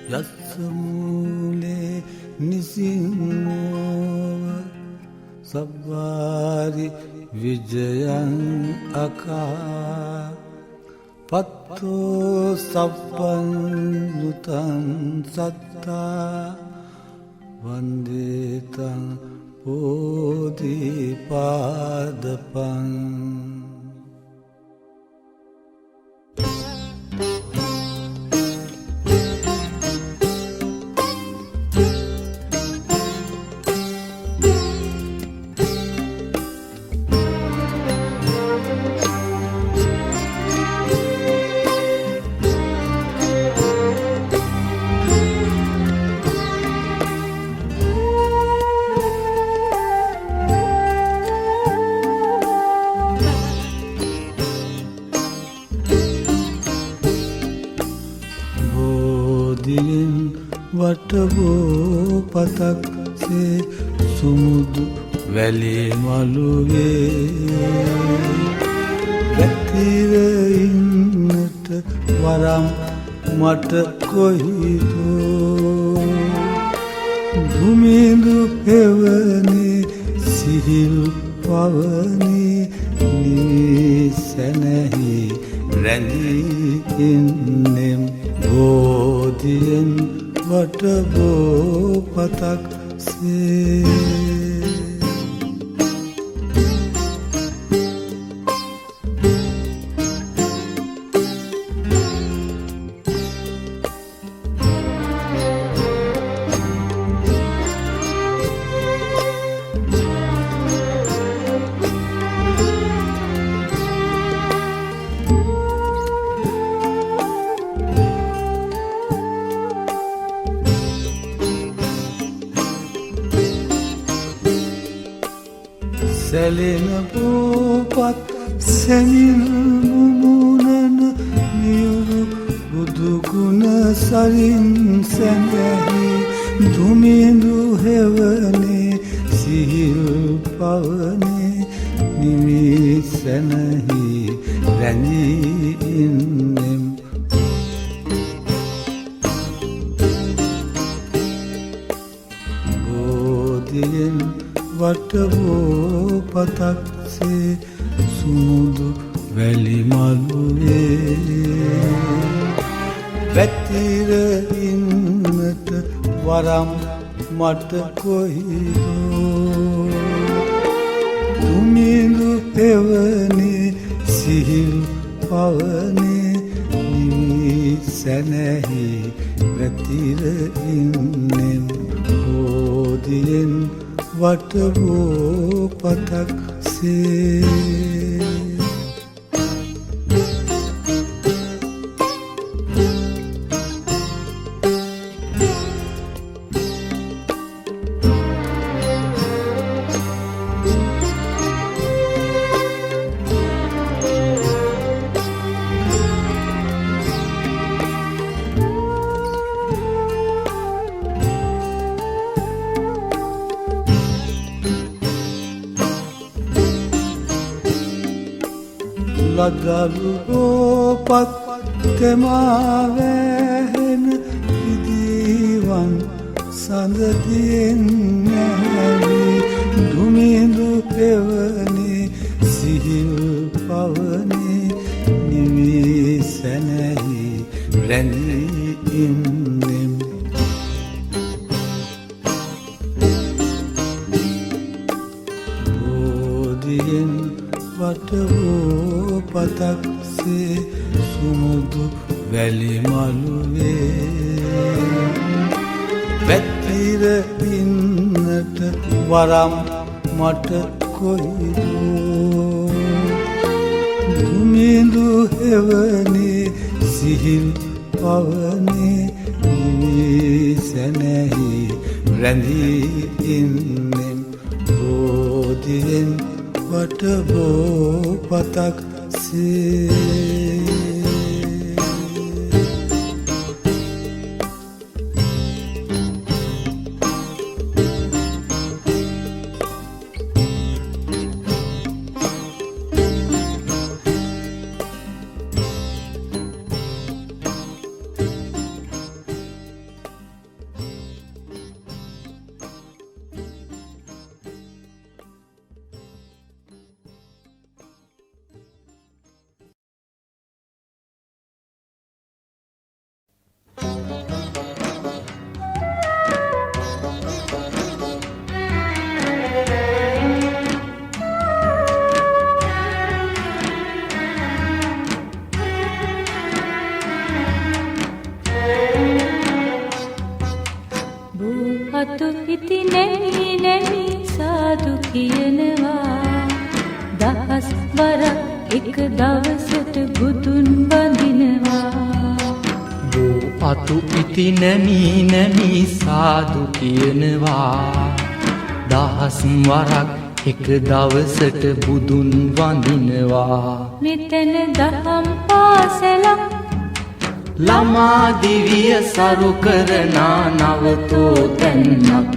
යස්සමූලේ නිසින්නෝව සබ්වාරි විජයං අකා පත්තෝ සප්පන්නුතං සත්තා වන්දේතං පෝධිපාදපං වටවෝ පතක්සේ සුමුදු වැලි මළුවේ වැතිර ඉන්නට වරම් මට කොයිදෝ දුමිඳු පෙවනේ සිහිල් පවනේ නිසැනහි රැඳී ඉන්නෙම් බෝධියෙන් වටබෝ පතක්සේ සැලෙන පෝපත් සැනිල් මුමුණන මියුරු බුදුගුණ සරින් සැඳැහි දුමිඳු හෙවනේ සිහිල් පවනේ නිමිසැනහි රැඳී ඉන්නෙම් බෝධියෙන් වටවෝ පතක්සේ සුමුදු වැලි මළුවේ වැතිර ඉන්නට වරම් මට කොයිදෝ දුමිඳු පෙවනේ සිහිල් පවනේ නිසැනහි වැතිර ඉන්නෙම් බෝධියෙන් වටවෝ පතක්සේ ලදලු පෝපත් තෙමාවැහෙන ඉදිවන් සඳතියෙන් නැවි දුමිඳු පෙවනේ සිහිල් පවනේ නිමිසැනහි රැඳී ඉන්නෙම් බෝධියෙන් වටවෝ පතක්සේ සුමුදු වැලි මළුවේ වැතිර ඉන්නට වරම් මට කොයිදෝ දුමිඳු හෙවනේ සිහිල් පවනේ නිසැනහි රැඳී ඉන්නෙම් බෝධියෙන් වටබෝ පතක්සේ අතු ඉති නැමි නැමි සාදු කියනවා දහස් වරක් එක දවසට බුදුන් වඳිනවා බෝ අතු ඉති නැමි නැමි සාදු කියනවා දහස් වරක් එක දවසට බුදුන් වඳිනවා මෙතන දහම් පාසලක් ළමා දිවිය සරු කරනා නවතෝ තැන්නක්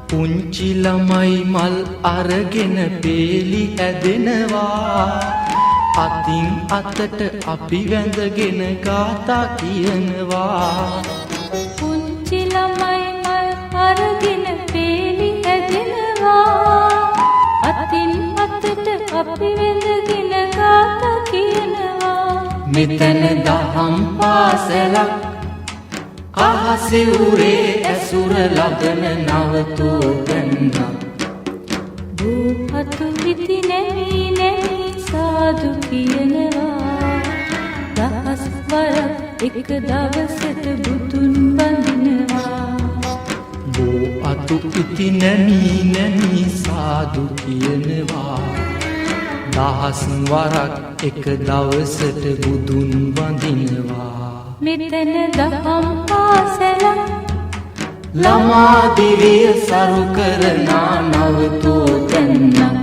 පුංචි ළමයි මල් අරගෙන පේලි ඇදෙනවා අතින් අතට අපි වැඳගෙන ගාථා කියනවා පුංචි ළමයි මල් අරගෙන පේලි ඇදෙනවා අතින් අතට අපි වැඳගෙන ගාථා කියනවා මෙතන දහම් පාසලක් අහසිවුරේ ඇසුර ලබන නවතෝ තැන්නක් බූහතු ඉති නැමී නැමී සාදු කියනවා දහස් වරක් එක දවසට බුදුන් වඳිනවා බෝ අතු ඉති නැමී නැමී සාදු කියනවා දහස් වරක් එක දවසට බුදුන් වඳිනවා මෙතන දහම් පාසලක් ළමා දිවිය සරු කරනා නවතෝ තැන්නක්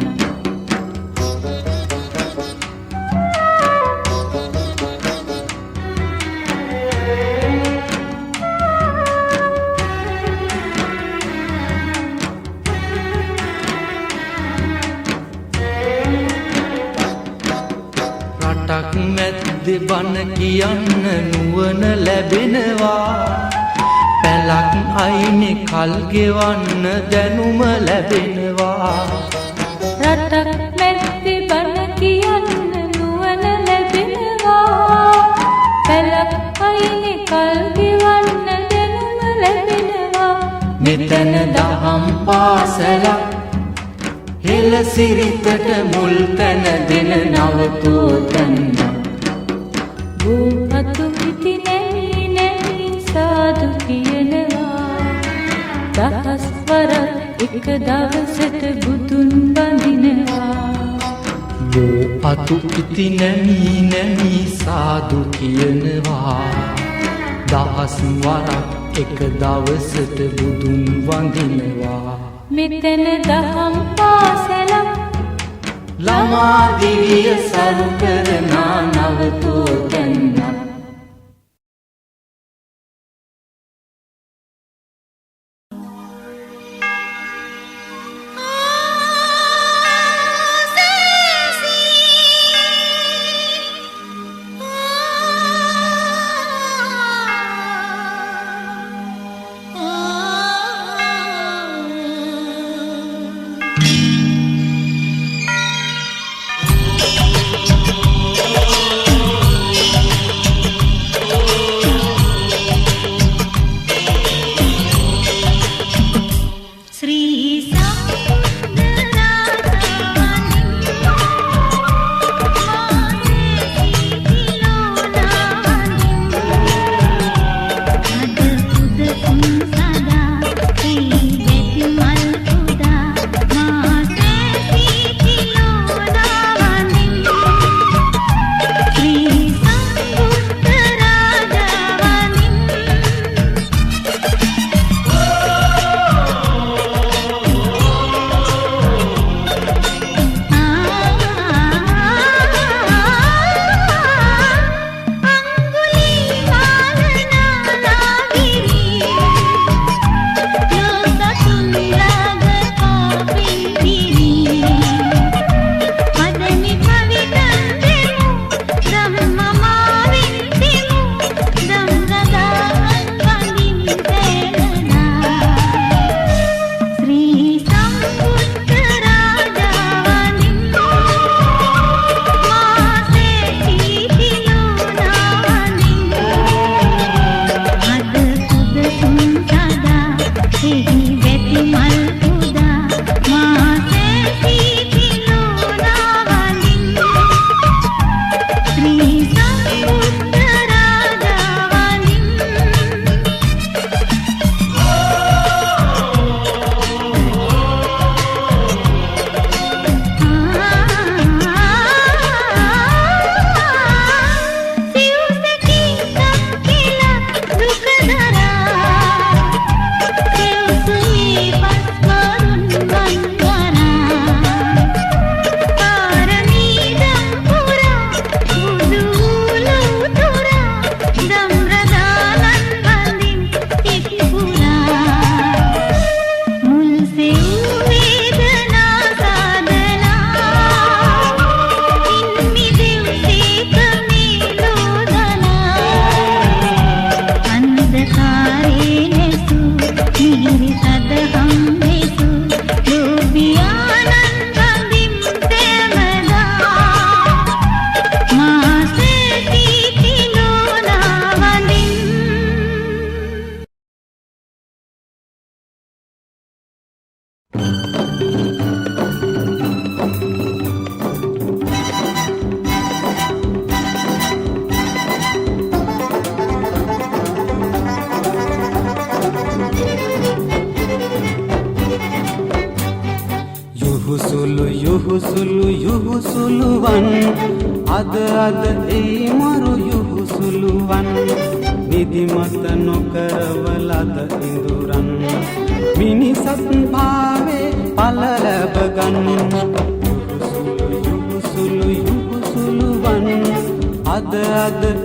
රටක් මැද්දේ බණ කියන්න නුවණ ලැබෙනවා පැලක් අයිනේ කල් ගෙවන්න දැනුම ලැබෙනවා රටක් මැද්දේ බණ කියන්න නුවණ ලැබෙනවා පැලක් අයිනේ කල් ගෙවන්න දැනුම ලැබෙනවා මෙතන දහම් පාසලක් හෙළ සිරිතට මුල් තැන දෙන නවතෝ තැන්නක් බූහතු ඉති නැමී නැමී සාදු කියනවා දහස් වරක් එක දවසට බුදුන් වඳිනවා බෝ අතු ඉති නැමී නැමී සාදු කියනවා දහස් වරක් එක දවසට බුදුන් වඳිනවා මෙතන දහම් පාසලක් ළමා දිවිය සරු කරනා නවතෝ තැන්නක් යුහුසුලුවන් අද ඒ මරු යුහුසුලුවන් නිදිමත නොකරවලද ඉඳුරන් මිනිසත් භාවේ පල ලැබගන් යුහුසුලුවන් අද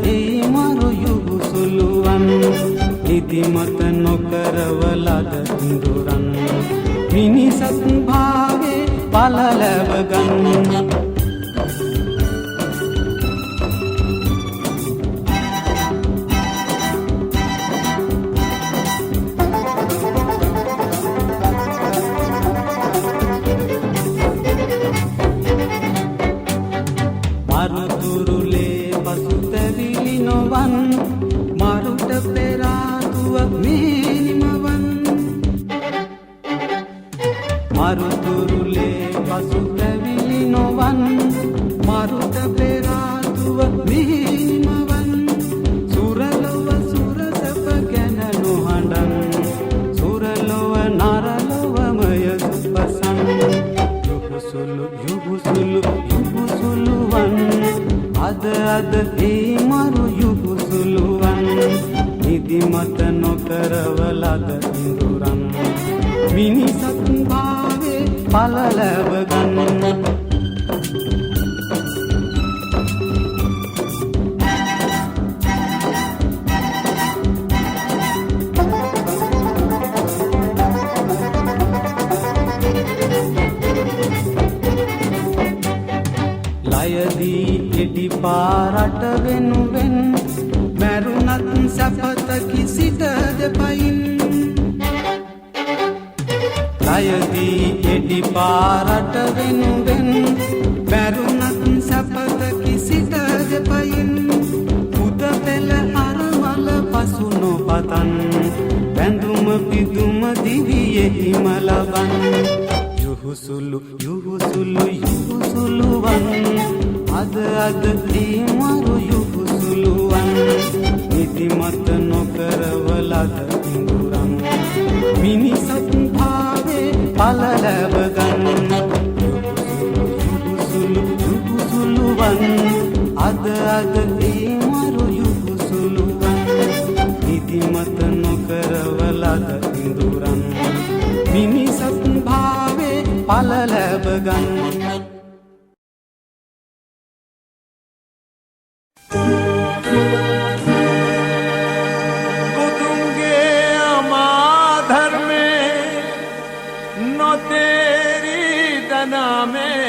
ඒ මරු යුහුසුලුවන් නිදිමත නොකරවලද ඉඳුරන් මිනිසත් භාවේ පල ලැබගන් මරුතුරුලේ පසුතැවිලි නොවන් මරුට පෙරාතුව මේනිමවන් මරුතුරුලේ පසුතැවිලි නොවන් මරුට පෙරාතුව මේනිමවන් සුරලොව සුරසප ගැන නොහඬන් සුරලොව නරලොවමය සුපසන් යුහුසුලුවන් අද ඒ මරු යුහුසුලුවන් නිදිමත නොකරවලද ඉඳුරන් මිනිසත් භාවේ පල ලැබගන් ලයදී එඩි පාරට වෙනුවෙන් මැරුණත් සැපත කිසිට දෙපයින් ලයදී එඩි පාරට වෙනුවෙන් මැරුණත් සැපත කිසිට දෙපයින් පුද පෙළ අරවල පසු නොපතන් බැඳුම පිදුම දිවියෙහිම ලබන් යුහුසුලුවන් අද ඒ මරු යුහුසුලුවන් නිදිමත නොකරවලද ඉඳුරන් මිනිසත් භාවේ පල ලැබගන් යුහුසුලුවන් අද ඒ මරු යුහුසුලුවන් නිදිමත නොකරවලද ඉඳුරන් මිනිසත් භාවේ පල ලැබගන් बुदूंगे अमा धर्मे नो तेरी दना में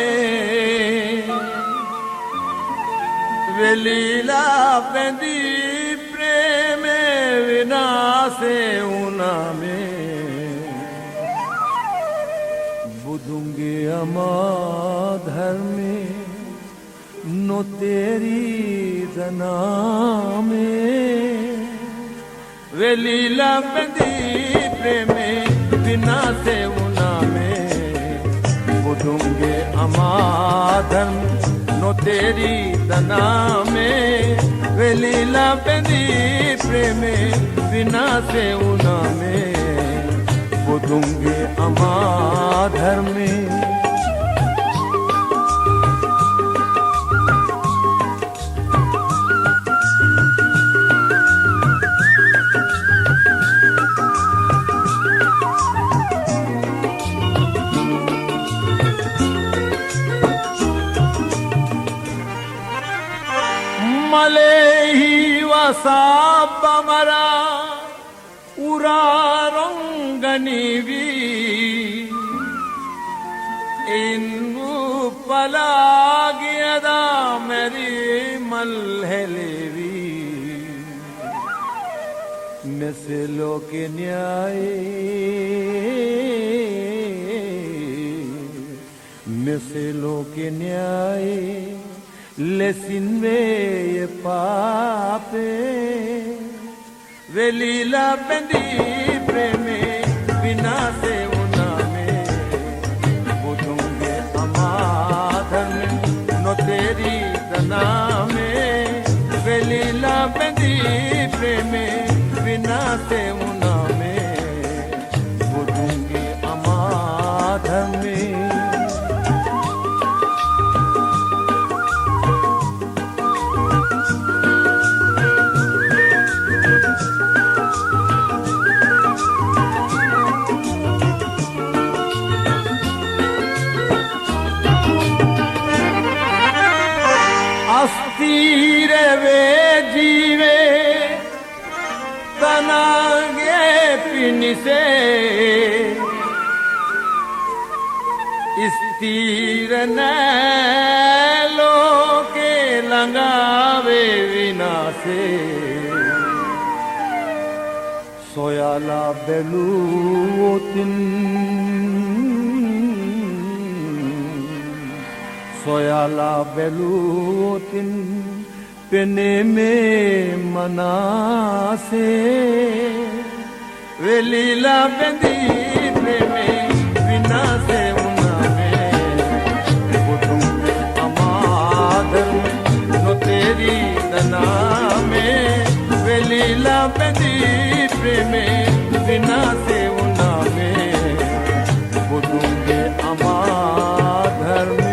वे लीला पेंदी प्रेम विनाशे उना में बुदूंगे अमा धर्मे नो तेरी दना में वे लीला बंदी प्रेमे बिना से उना में बुदूंगे अमाधन नो तेरी दना में वे लीला बंदी प्रेमे बिना से उना में बुदूंगे अमाधर में मलेही वसाब मरा उरा रंगनी भी इन्नु पला गया मेरी मलहलेवी මෙසේ ලෝකෙ මෙසේ ලෝකෙ න්‍යායේ ලෙසින් වේය පාපේ වෙලිලා බැඳී ප්‍රේමේ විනාශේ වුණාමේ බුදුන්ගේ අමාධර්මෙන් නොතේරී දනාමේ වෙලිලා බැඳී ප්‍රේමේ විනාශේ වුණාමේ බුදුන්ගේ අමාධර්මේ අස්තිර වේ ජීවේ තනගේ පිණිසේ ස්ථිර නෑ ලෝකේ ළඟාවේ විනාසේ සොයලා බැලුවොතින් සොයලා බැලුවොතින් පෙනේ මේ මනසේ වෙලිලා බැඳී ප්‍රේමේ විනාශේ වුණාමේ බුදුන්ගේ අමාදර් නොතේරී දනාමේ වෙලිලා බැඳී ප්‍රේමේ විනාශේ වුණාමේ බුදුන්ගේ අමාදර්මේ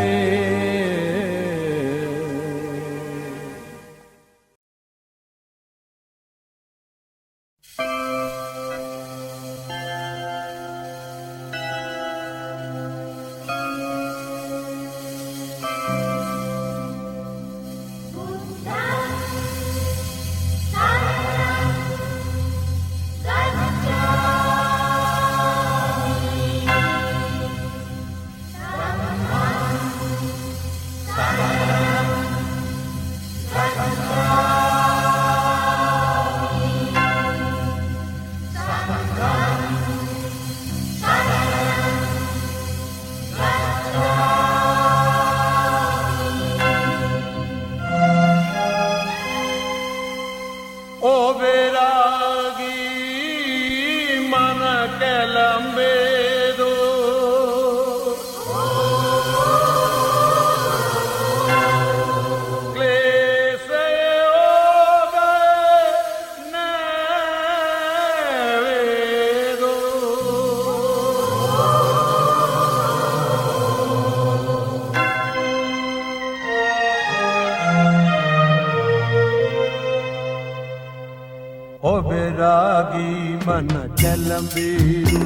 ඔබරාගී මන කැළඹේදු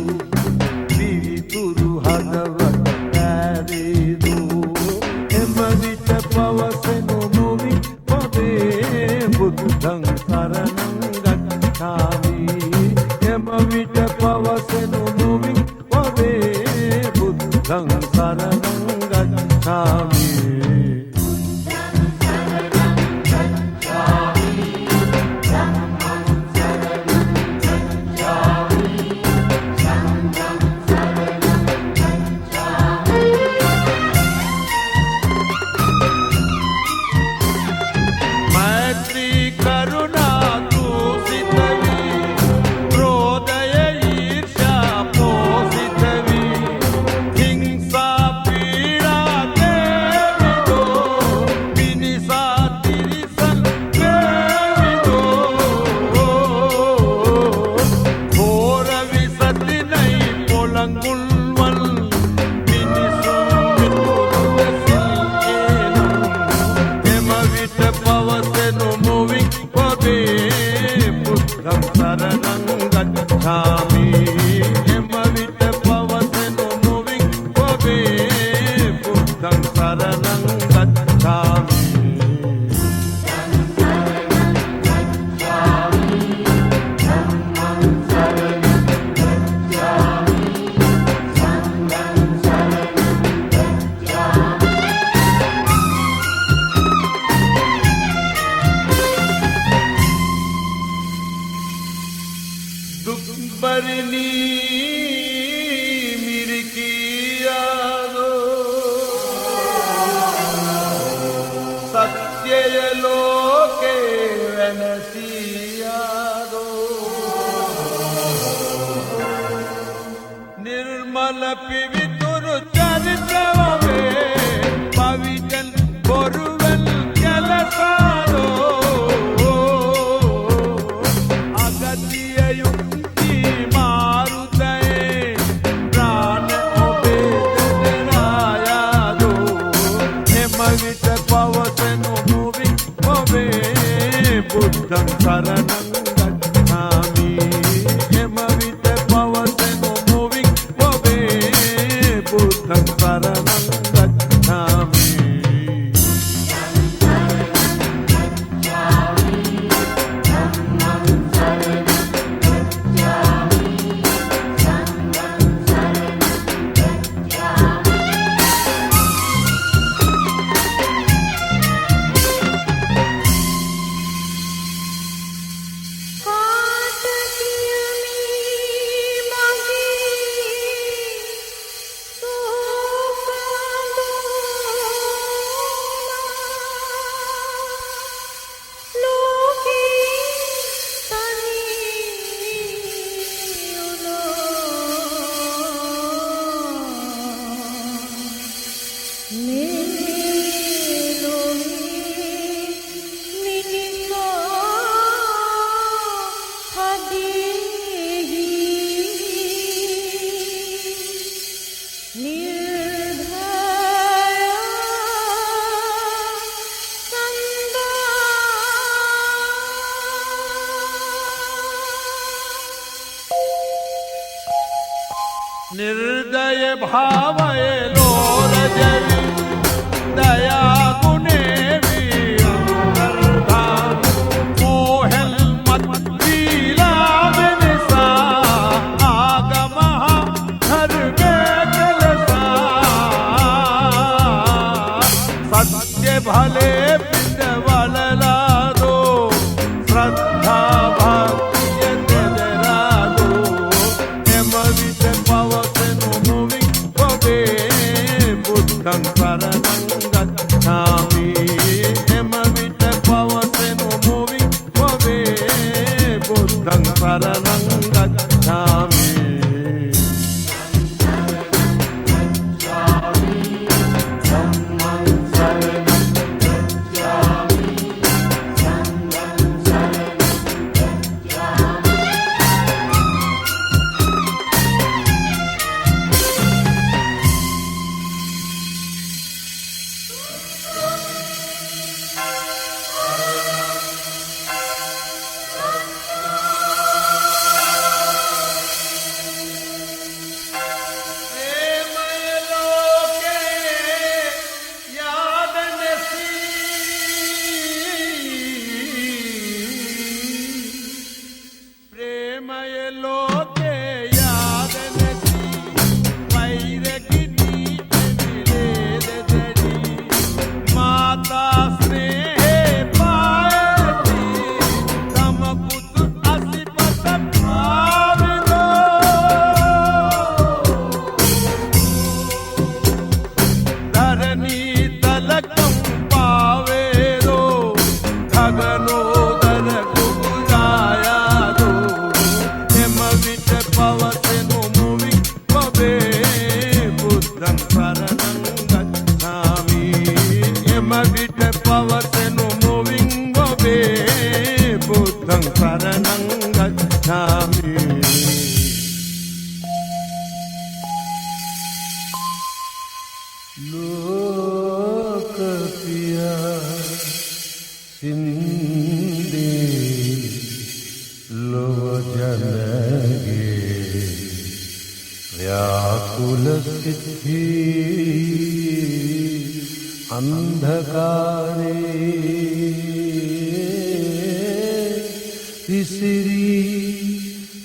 පිවිතුරු හදවත ඇරේදු එම විට පවසනු නොවි ඔබේ බුද්ධං සරණං ගච්ඡාමි එම විට පවසනු නොවි ඔබේ බුද්ධං සරණං ගච්ඡාමි दुःखभरिणी मिरकी यादो सत्यय लोके वेनसी यादो निर्मल पिवितुर चरित्रवे पविजन बोरुवन ಕೆಲಸಾದೋ ಅಗತಿಯ ಯುಕ್ತಿ ಮಾರುತಯೇ ಪ್ರಾಣ ಒಬೇದರಾಯಾದೋ ಹೆಮವಿತ ಪವಸನು ಮೂವಿ ಒಬೇ ಬುದ್ಧಂ ಶರಣಂ ಗಚ್ಛಾಮಿ ಹೆಮವಿತ ಪವಸನು ಮೂವಿ ಒಬೇ ಬುದ್ಧಂ ಶರಣಂ ಗಚ್ಛಾಮಿ निर्दय भावय लोरजवि दया गुणे अंतर्धान मोहल मत लीला आगम धर्मे कलसा सत्य भले पिंड वलला दो श्रद्धा भक्ति तेरा दो हेमवित पवसनु मूवी ಒಬೇ ಬುದ್ಧಂ ಶರಣಂ ಗಚ್ಛಾಮಿ ಹೆಮವಿತ ಪವಸನು ಮೂವಿ ಒಬೇ ಬುದ್ಧಂ ಶರಣಂ ಗಚ್ಛಾಮಿ ಪವಸನು ಮೂವಿಂಗ್ ಒಬೇ ಬುದ್ಧಂ ಶರಣಂ ಗಚ್ಛಾಮಿ ಲೋಕಪ್ರಿಯ ಸಿಂಧಿ ಲೋವ ಜನಗೆ ವ್ಯಾಕುಲ ಸಿದ್ಧಿ अंधकारे तिसरी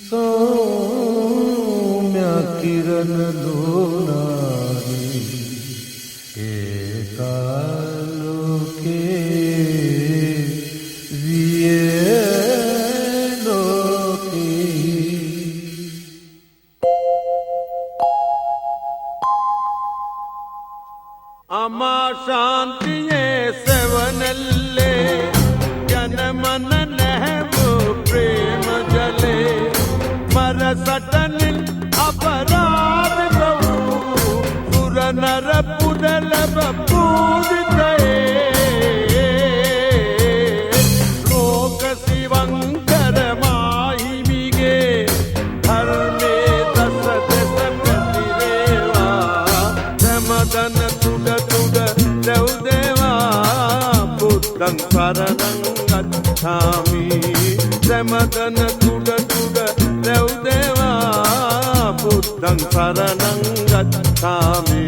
सौम्य किरण लोनारी एकालोके विये लोके මර සටනින් අපරාධ වූ සුරනර පුදලබ පූජිතයේ ලෝක සිවංකර මාහිමිගේ ධර්මේ දස දෙස පැතිරේවා සමදන තුඩ තුඩ දෙව් දේවා බුද්ධං සරණං ගච්ඡාමි සමදන තුඩ තුඩ දෙව් දේවා බුද්ධං සරණං ගච්ඡාමි